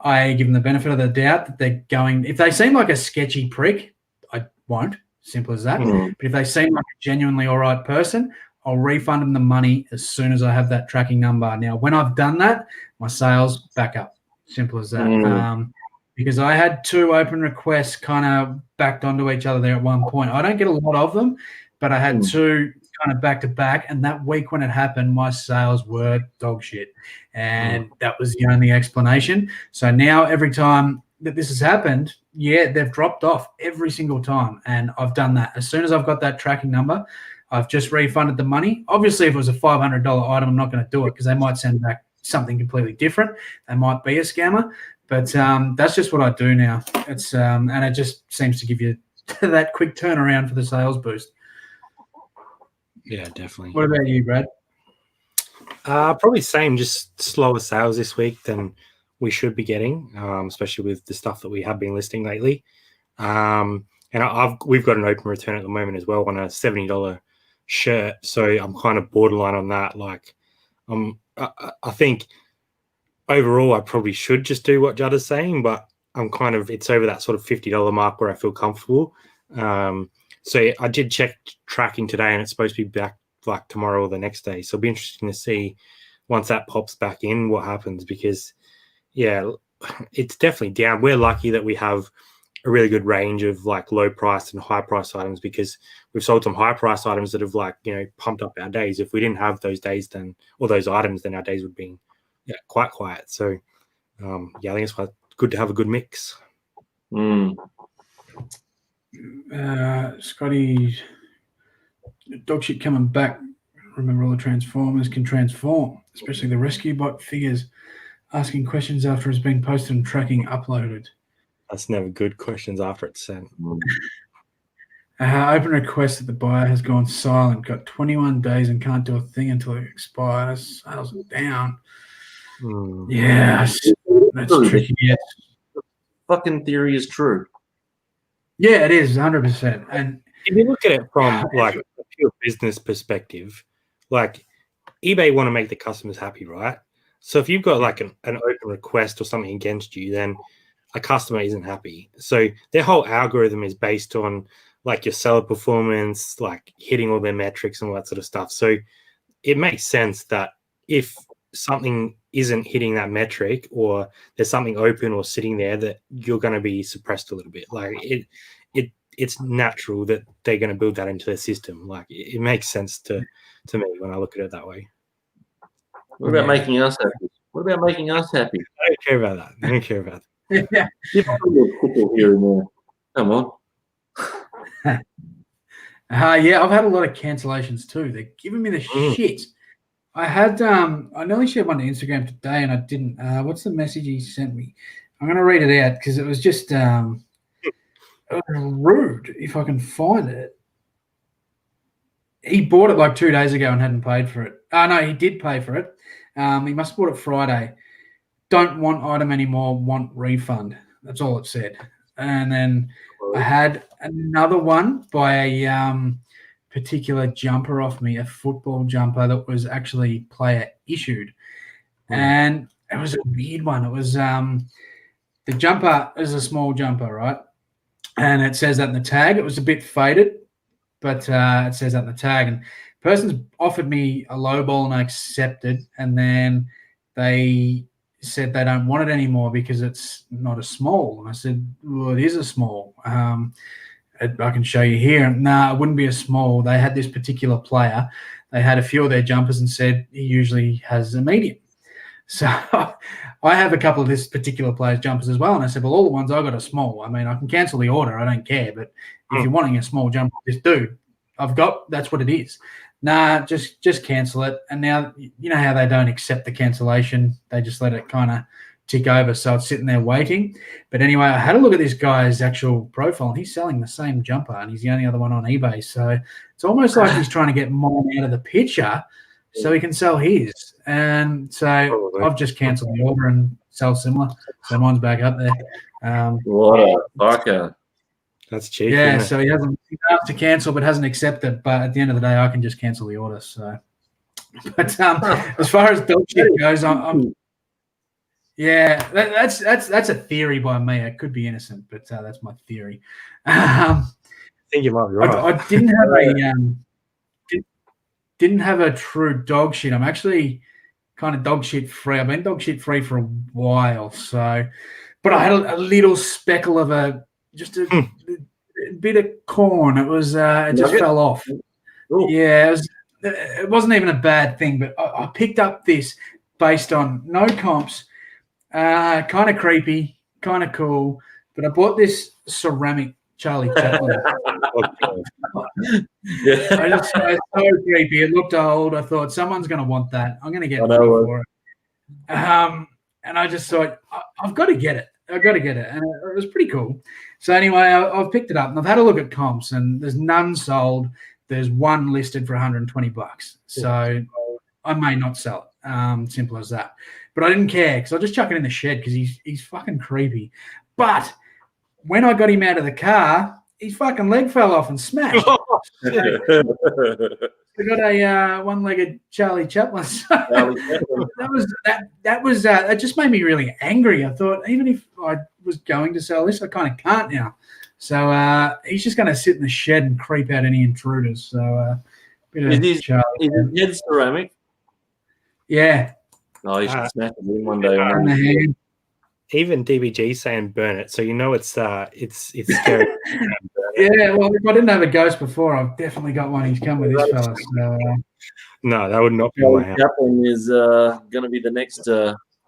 I give them the benefit of the doubt that they're going. If they seem like a sketchy prick, I won't. Simple as that. But if they seem like a genuinely all right person, I'll refund them the money as soon as I have that tracking number. Now, when I've done that, my sales back up. Simple as that. Because I had 2 open requests kind of backed onto each other there at one point. I don't get a lot of them, but I had 2 kind of back to back, and that week when it happened, my sales were dog shit, and that was the only explanation. So now every time that this has happened, yeah, they've dropped off every single time, and I've done that. As soon as I've got that tracking number, I've just refunded the money. Obviously, if it was a $500 item, I'm not going to do it because they might send back something completely different. They might be a scammer, but that's just what I do now. It's and it just seems to give you that quick turnaround for the sales boost. Yeah, definitely. What about you, Brad? Probably same, just slower sales this week than we should be getting, especially with the stuff that we have been listing lately. And we've got an open return at the moment as well on a $70 shirt, so I'm kind of borderline on that. Like, I think overall I probably should just do what Judd is saying, but it's over that sort of $50 mark where I feel comfortable. So I did check tracking today, and it's supposed to be back like tomorrow or the next day. So it'll be interesting to see once that pops back in what happens, because, yeah, it's definitely down. We're lucky that we have a really good range of like low priced and high priced items, because we've sold some high priced items that have pumped up our days. If we didn't have those days, or those items, then our days would be quite quiet. So I think it's quite good to have a good mix. Scotty, dog shit coming back. Remember, all the Transformers can transform, especially the rescue bot figures. Asking questions after it's been posted and tracking uploaded. That's never good. Questions after it's sent. Open request that the buyer has gone silent. Got 21 days and can't do a thing until it expires. Sales are down. Yeah, that's tricky. Yes. Fucking theory is true. Yeah, it is 100%. And if you look at it from like a pure business perspective, like eBay want to make the customers happy, right? So if you've got like an open request or something against you, then a customer isn't happy. So their whole algorithm is based on like your seller performance, like hitting all their metrics and all that sort of stuff. So it makes sense that if something isn't hitting that metric, or there's something open or sitting there, that you're going to be suppressed a little bit. Like it's natural that they're going to build that into their system. Like it makes sense to me when I look at it that way. What about making us happy? What about making us happy? I don't care about that. I don't care about that. Yeah. Here and there. Come on. Yeah, I've had a lot of cancellations too. They're giving me the shit. I had I nearly shared one to Instagram today and I didn't. What's the message he sent me? I'm gonna read it out because it was just rude, if I can find it. He bought it like 2 days ago and hadn't paid for it. No, he did pay for it. He must have bought it Friday. Don't want item anymore, want refund. That's all it said. And then I had another one by a particular jumper off me, a football jumper that was actually player issued. And it was a weird one. It was the jumper is a small jumper, right? And it says that in the tag. It was a bit faded, but it says that in the tag. And the person's offered me a low ball and I accepted. And then they said they don't want it anymore because it's not a small. And I said, well, it is a small. I can show you here. No, it wouldn't be a small. They had this particular player. They had a few of their jumpers and said he usually has a medium. So I have a couple of this particular player's jumpers as well. And I said, well, all the ones I got are small. I mean, I can cancel the order. I don't care. But if you're wanting a small jumper, this dude, I've got, that's what it is. Nah, just cancel it. And now, you know how they don't accept the cancellation. They just let it kind of tick over. So it's sitting there waiting. But anyway, I had a look at this guy's actual profile and he's selling the same jumper and he's the only other one on eBay. So it's almost like he's trying to get mine out of the picture so he can sell his. And so I've just cancelled the order and sell similar. So mine's back up there. What a fucker. That's cheap. Yeah, so he hasn't asked to cancel but hasn't accepted. But at the end of the day, I can just cancel the order. So, but as far as dog shit goes, yeah, that's a theory by me. It could be innocent, but that's my theory. I think you might be right. I didn't have a true dog shit. I'm actually kind of dog shit free. I've been dog shit free for a while. So, but I had a little speckle of a bit of corn. It was it just fell off. Ooh. Yeah, it wasn't even a bad thing. But I picked up this based on no comps. Kind of creepy, kind of cool. But I bought this ceramic Charlie Chaplin. It's so creepy. It looked old. I thought someone's going to want that. I'm going to get it for it. And I just thought, I've got to get it. I've got to get it. And it was pretty cool. So anyway, I've picked it up and I've had a look at comps and there's none sold. There's one listed for $120. So I may not sell it. Simple as that. But I didn't care because I'll just chuck it in the shed because he's fucking creepy. But when I got him out of the car, his fucking leg fell off and smashed. I got a one-legged Charlie Chaplin. That just made me really angry. I thought even if I was going to sell this, I kind of can't now. So he's just going to sit in the shed and creep out any intruders. So is his head ceramic? Yeah. Oh, you should smash it in one day. Even DBG saying burn it, so you know it's scary. Yeah, well, if I didn't have a ghost before, I've definitely got one. He's come with this fella. So, no, that would not be my house. Chaplin is going to be the next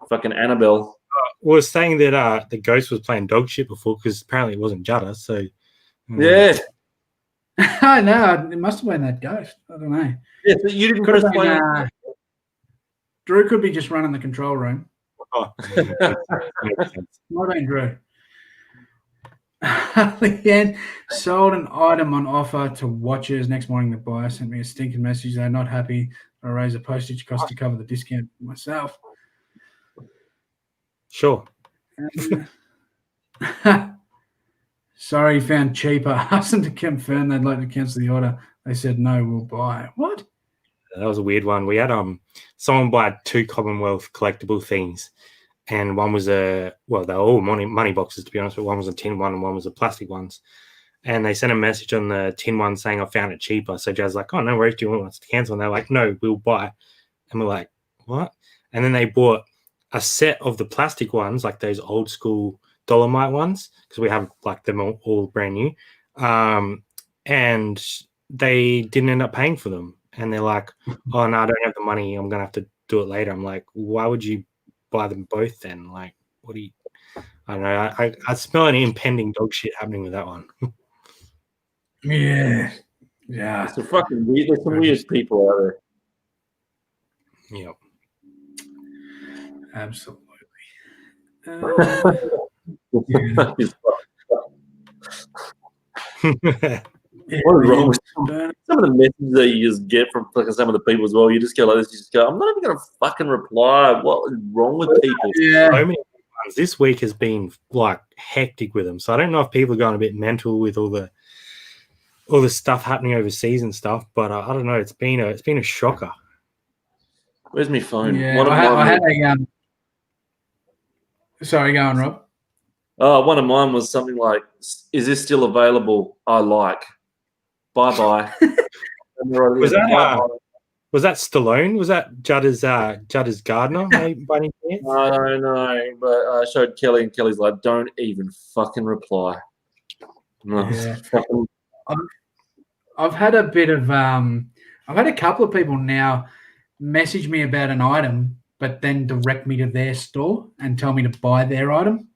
fucking Annabelle. Well, saying that the ghost was playing dog shit before because apparently it wasn't Jutta. So yeah. No, it must have been that ghost. I don't know. Yeah, so you didn't press play. Drew could be just running the control room. Oh, Might have been Drew. Leanne sold an item on offer to watchers. Next morning, the buyer sent me a stinking message. They're not happy. I raise a postage cost to cover the discount myself. Sure. Sorry, found cheaper. Asked them to confirm they'd like to cancel the order. They said no, we'll buy. What? That was a weird one. We had someone buy 2 Commonwealth collectible things, and one was they're all money boxes to be honest, but one was a tin one and one was a plastic ones. And they sent a message on the tin one saying I found it cheaper. So Jazz like, oh no worries, do you want us to cancel? And they're like, no, we'll buy. And we're like, what? and then they bought a set of the plastic ones, like those old school Dolomite ones, because we have like them all brand new, and they didn't end up paying for them. And they're like, oh, no, I don't have the money. I'm going to have to do it later. I'm like, why would you buy them both then? Like, what do you... I don't know. I smell an impending dog shit happening with that one. Yeah. It's a fucking weird. There's some weird people out there. Yep. Absolutely. What is wrong with some of the messages that you just get from fucking some of the people as well? You just go like this. You just go, I'm not even gonna fucking reply. What is wrong with people? Yeah. So many ones. This week has been like hectic with them. So I don't know if people are going a bit mental with all the stuff happening overseas and stuff. But I don't know. It's been a shocker. Where's my phone? Yeah, I had a sorry, go on, Rob. One of mine was something like, "Is this still available? I like. Bye bye." Was that Stallone? Was that Judder's gardener by any chance? No, but I showed Kelly, and Kelly's like, "Don't even fucking reply." No. Yeah. I've had a bit of I've had a couple of people now message me about an item, but then direct me to their store and tell me to buy their item.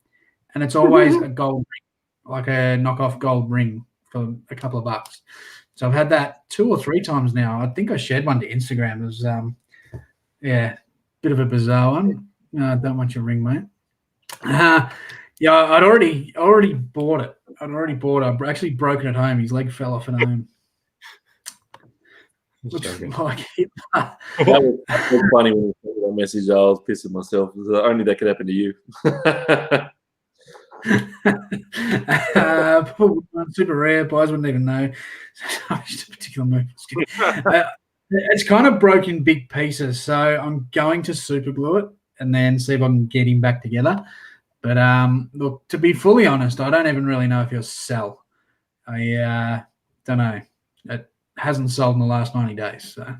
And it's always a gold ring, like a knockoff gold ring for a couple of bucks. So I've had that 2 or 3 times now. I think I shared one to Instagram. It was, bit of a bizarre one. No, I don't want your ring, mate. Yeah, I'd already bought it. I've actually broken it home. His leg fell off at home. Looks like Hitler. That was funny when you sent that message. I was pissing myself. Only that could happen to you. Super rare. Buyers wouldn't even know. Just a particular move. It's kind of broke in big pieces, so I'm going to super glue it and then see if I can get him back together. But look, to be fully honest, I don't even really know if he'll sell. I don't know. It hasn't sold in the last 90 days. So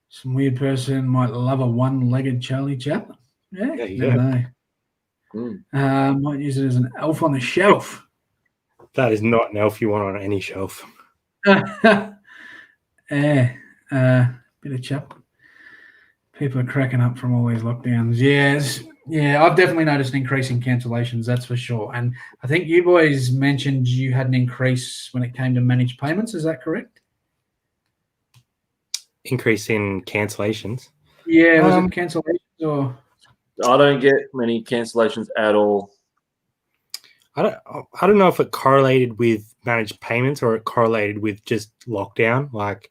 some weird person might love a one-legged Charlie Chaplin. Yeah, never know. Might use it as an elf on the shelf. That is not an elf you want on any shelf. Bit of chap. People are cracking up from all these lockdowns. Yes. Yeah, I've definitely noticed an increase in cancellations, that's for sure. And I think you boys mentioned you had an increase when it came to managed payments. Is that correct? Increase in cancellations? Yeah, was it cancellations or? I don't get many cancellations at all. I don't know if it correlated with managed payments or it correlated with just lockdown, like,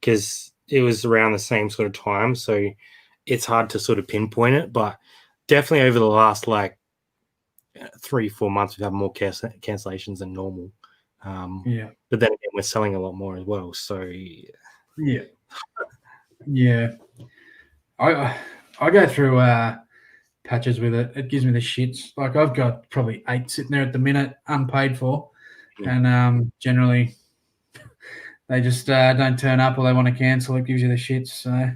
because it was around the same sort of time, so it's hard to sort of pinpoint it. But definitely over the last 3-4 months, we've had more cancellations than normal. But then again, we're selling a lot more as well. So yeah. I go through patches with it. It gives me the shits. Like I've got probably 8 sitting there at the minute, unpaid for, and generally they just don't turn up or they want to cancel. It gives you the shits. So,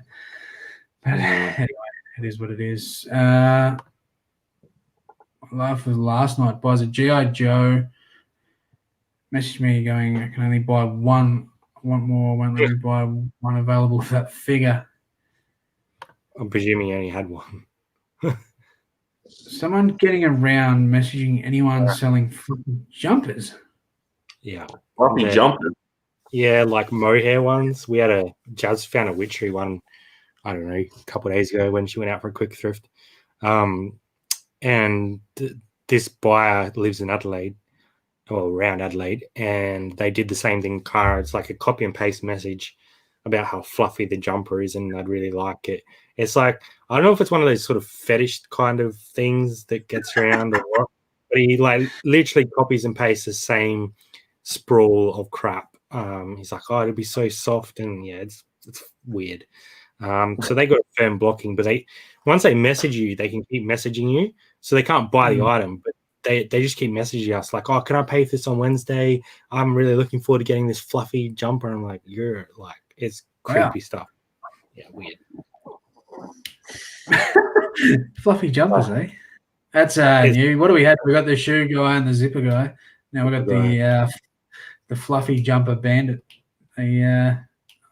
but anyway, it is what it is. Last night, buys a G.I. Joe. Messaged me going, I can only buy one. I want more. Won't let me buy one available for that figure. I'm presuming you only had one. Someone getting around messaging anyone selling fucking jumpers. Yeah. Fluffy jumpers. Yeah, like mohair ones. We had Jazz found a witchery one, I don't know, a couple of days ago when she went out for a quick thrift. And this buyer lives in Adelaide, or around Adelaide, and they did the same thing. It's like a copy and paste message about how fluffy the jumper is and I'd really like it. It's like, I don't know if it's one of those sort of fetish kind of things that gets around or what, but he literally copies and pastes the same sprawl of crap. He's like, oh, it'll be so soft, and it's weird. So they got firm blocking, but once they message you, they can keep messaging you, so they can't buy the item, but they just keep messaging us like, oh, can I pay for this on Wednesday? I'm really looking forward to getting this fluffy jumper. And I'm like, it's creepy stuff. Yeah, weird. Fluffy jumpers, eh? That's new. What do we have? We got the shoe guy and the zipper guy. Now we got the fluffy jumper bandit. I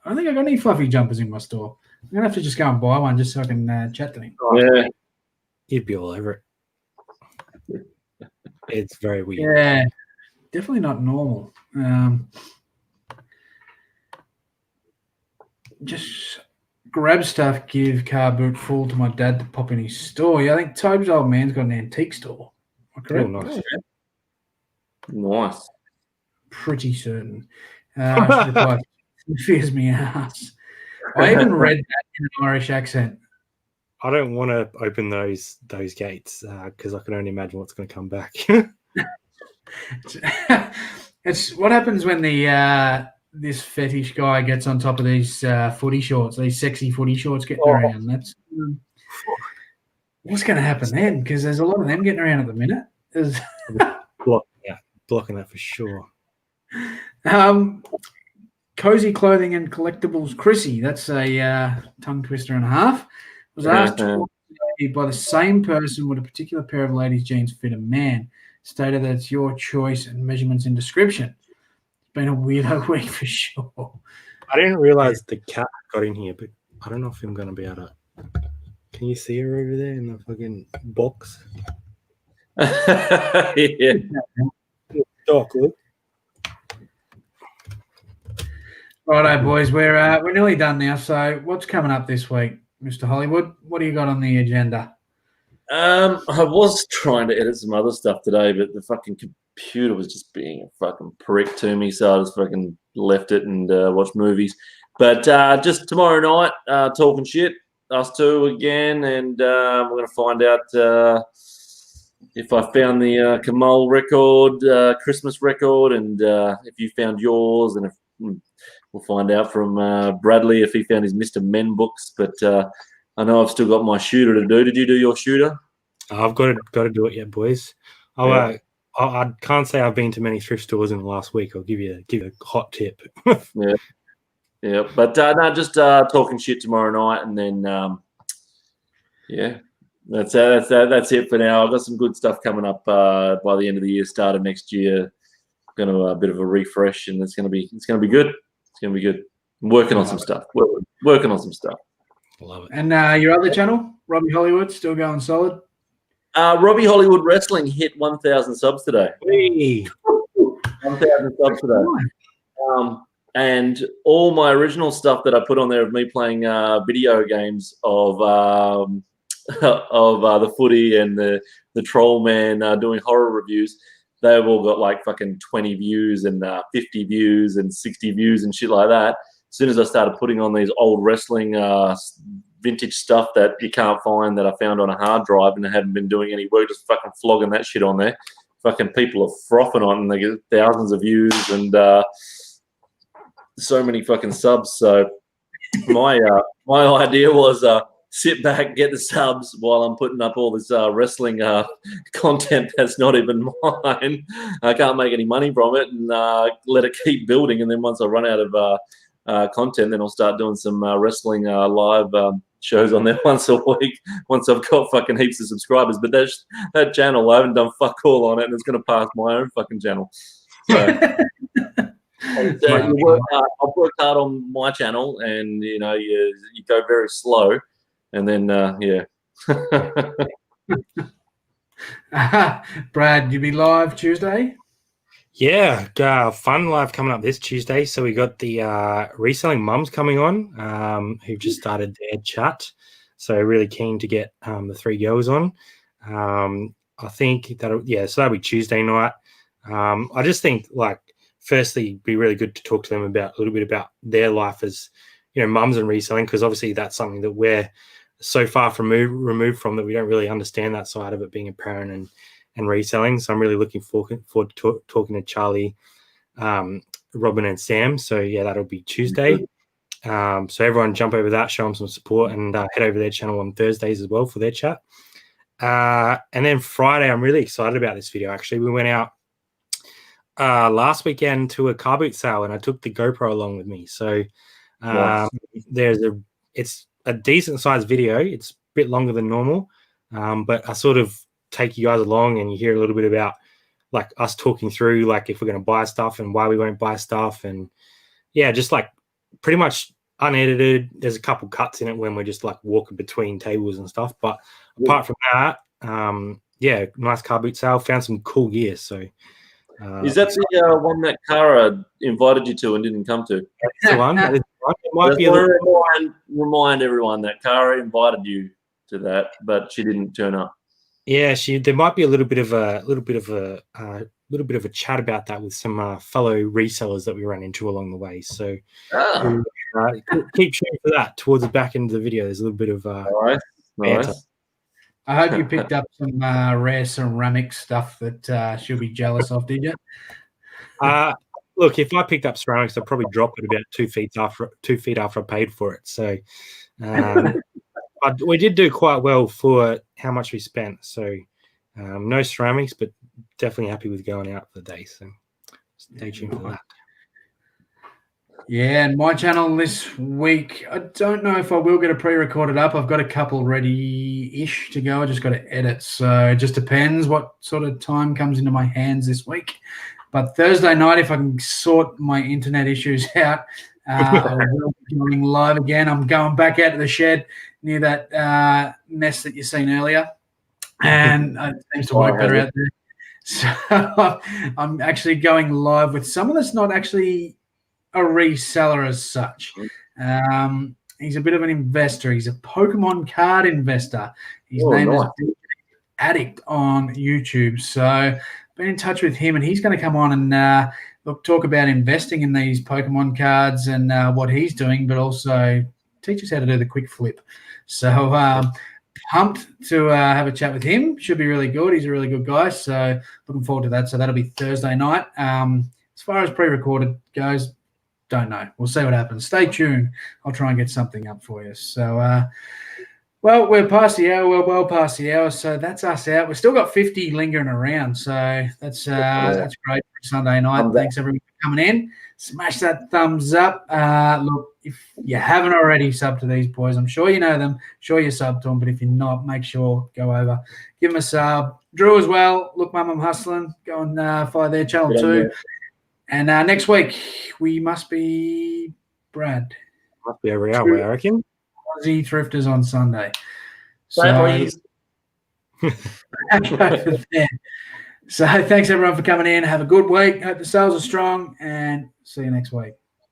don't think I got any fluffy jumpers in my store. I'm gonna have to just go and buy one just so I can chat to him. Yeah, you'd be all over it. It's very weird. Yeah, definitely not normal. Just grab stuff, give car boot full to my dad to pop in his store. Yeah, I think Toby's old man's got an antique store. Am I correct? Oh, nice. Nice. Pretty certain. I should reply, it fears me ass. I even read that in an Irish accent. I don't want to open those gates because I can only imagine what's going to come back. It's what happens when the this fetish guy gets on top of these footy shorts, these sexy footy shorts getting around. That's what's going to happen then, because there's a lot of them getting around at the minute. Blocking that for sure. Cozy clothing and collectibles. Chrissy, that's a tongue twister and a half. Was asked by the same person, would a particular pair of ladies' jeans fit a man? Stated that it's your choice and measurements in description. It's been a weirdo week for sure. I didn't realize the cat got in here, but I don't know if I'm going to be able to. Can you see her over there in the fucking box? Yeah. Doc, look. Righto, boys, we're nearly done now. So, what's coming up this week, Mr. Hollywood? What do you got on the agenda? I was trying to edit some other stuff today, but the fucking computer was just being a fucking prick to me, so I just fucking left it and watched movies. But just tomorrow night, talking shit, us two again, and we're going to find out if I found the Kamal record, Christmas record, and if you found yours, and if we'll find out from Bradley if he found his Mr. Men books. But I know I've still got my shooter to do. Did you do your shooter? I've got to do it yet, boys. I can't say I've been to many thrift stores in the last week. I'll give you a hot tip. Yeah. But no, just talking shit tomorrow night, and then that's it for now. I've got some good stuff coming up by the end of the year, start of next year. Going to a bit of a refresh, and it's going to be good. It's going to be good. I'm working on some stuff. Working on some stuff. Love it. And your other channel, Robbie Hollywood, still going solid? Robbie Hollywood Wrestling hit 1,000 subs today. Hey. 1,000 subs today. And all my original stuff that I put on there of me playing video games of the footy and the Troll Man doing horror reviews, they've all got like fucking 20 views and 50 views and 60 views and shit like that. As soon as I started putting on these old wrestling vintage stuff that you can't find that I found on a hard drive and I haven't been doing any work, just fucking flogging that shit on there. Fucking people are frothing on it and they get thousands of views and so many fucking subs. So my idea was sit back, get the subs while I'm putting up all this wrestling content that's not even mine. I can't make any money from it and let it keep building. And then once I run out of content, then I'll start doing some wrestling live shows on there once a week once I've got fucking heaps of subscribers. But that channel, I haven't done fuck all on it, and it's going to pass my own fucking channel. So, I've worked hard on my channel, and you go very slow, and then Brad, you be live Tuesday? Yeah, fun live coming up this Tuesday. So we got the Reselling mums coming on, who've just started their chat. So really keen to get the three girls on. I think so that'll be Tuesday night. I just think, like, firstly, it'd be really good to talk to them about a little bit about their life as, mums and reselling, because obviously that's something that we're so far removed from that we don't really understand that side of it, being a parent and reselling. So I'm really looking forward to talking to Charlie, Robin and Sam. So yeah, that'll be Tuesday. So everyone jump over that, show them some support, and head over their channel on Thursdays as well for their chat. And then Friday, I'm really excited about this video. Actually, we went out last weekend to a car boot sale, and I took the GoPro along with me. So it's a decent sized video. It's bit longer than normal, but I sort of take you guys along, and you hear a little bit about like us talking through like if we're going to buy stuff and why we won't buy stuff, and yeah, just like pretty much unedited. There's a couple cuts in it when we're just like walking between tables and stuff, but apart from that, yeah, nice car boot sale. Found some cool gear. So is that the one that Cara invited you to and didn't come to? That's the one. It might be remind everyone that Cara invited you to that, but she didn't turn up. Yeah, there might be a little bit of a chat about that with some fellow resellers that we ran into along the way. So keep tuning for that towards the back end of the video. There's a little bit of nice. I hope you picked up some rare ceramic stuff that she'll be jealous of, did you? Look, if I picked up ceramics, I'd probably drop it about 2 feet after I paid for it. So we did do quite well for how much we spent. So no ceramics, but definitely happy with going out for the day. So stay tuned for that. Yeah, and my channel this week, I don't know if I will get a pre-recorded up. I've got a couple ready-ish to go. I just got to edit. So it just depends what sort of time comes into my hands this week. But Thursday night, if I can sort my internet issues out, I will be going live again. I'm going back out to the shed near that mess that you've seen earlier. And it seems to work better out there. So I'm actually going live with someone that's not actually a reseller as such. He's a bit of an investor. He's a Pokemon card investor. His name is Addict on YouTube. So been in touch with him, and he's going to come on and talk about investing in these Pokemon cards and what he's doing, but also teach us how to do the quick flip. So pumped to have a chat with him. Should be really good. He's a really good guy. So looking forward to that. So that'll be Thursday night. As far as pre-recorded goes, don't know. We'll see what happens. Stay tuned. I'll try and get something up for you. So, well, we're past the hour. We're well past the hour. So that's us out. We've still got 50 lingering around. So that's great for Sunday night. Thanks, everyone, for coming in. Smash that thumbs up. Look, if you haven't already subbed to these boys, I'm sure you know them. Sure you subbed to them. But if you're not, make sure go over. Give them a sub. Drew as well. Look, Mum, I'm hustling. Go and follow their channel too. And next week, we must be Brad. Must be every hour, I reckon. Aussie Thrifters on Sunday. So, so thanks, everyone, for coming in. Have a good week. Hope the sales are strong, and see you next week.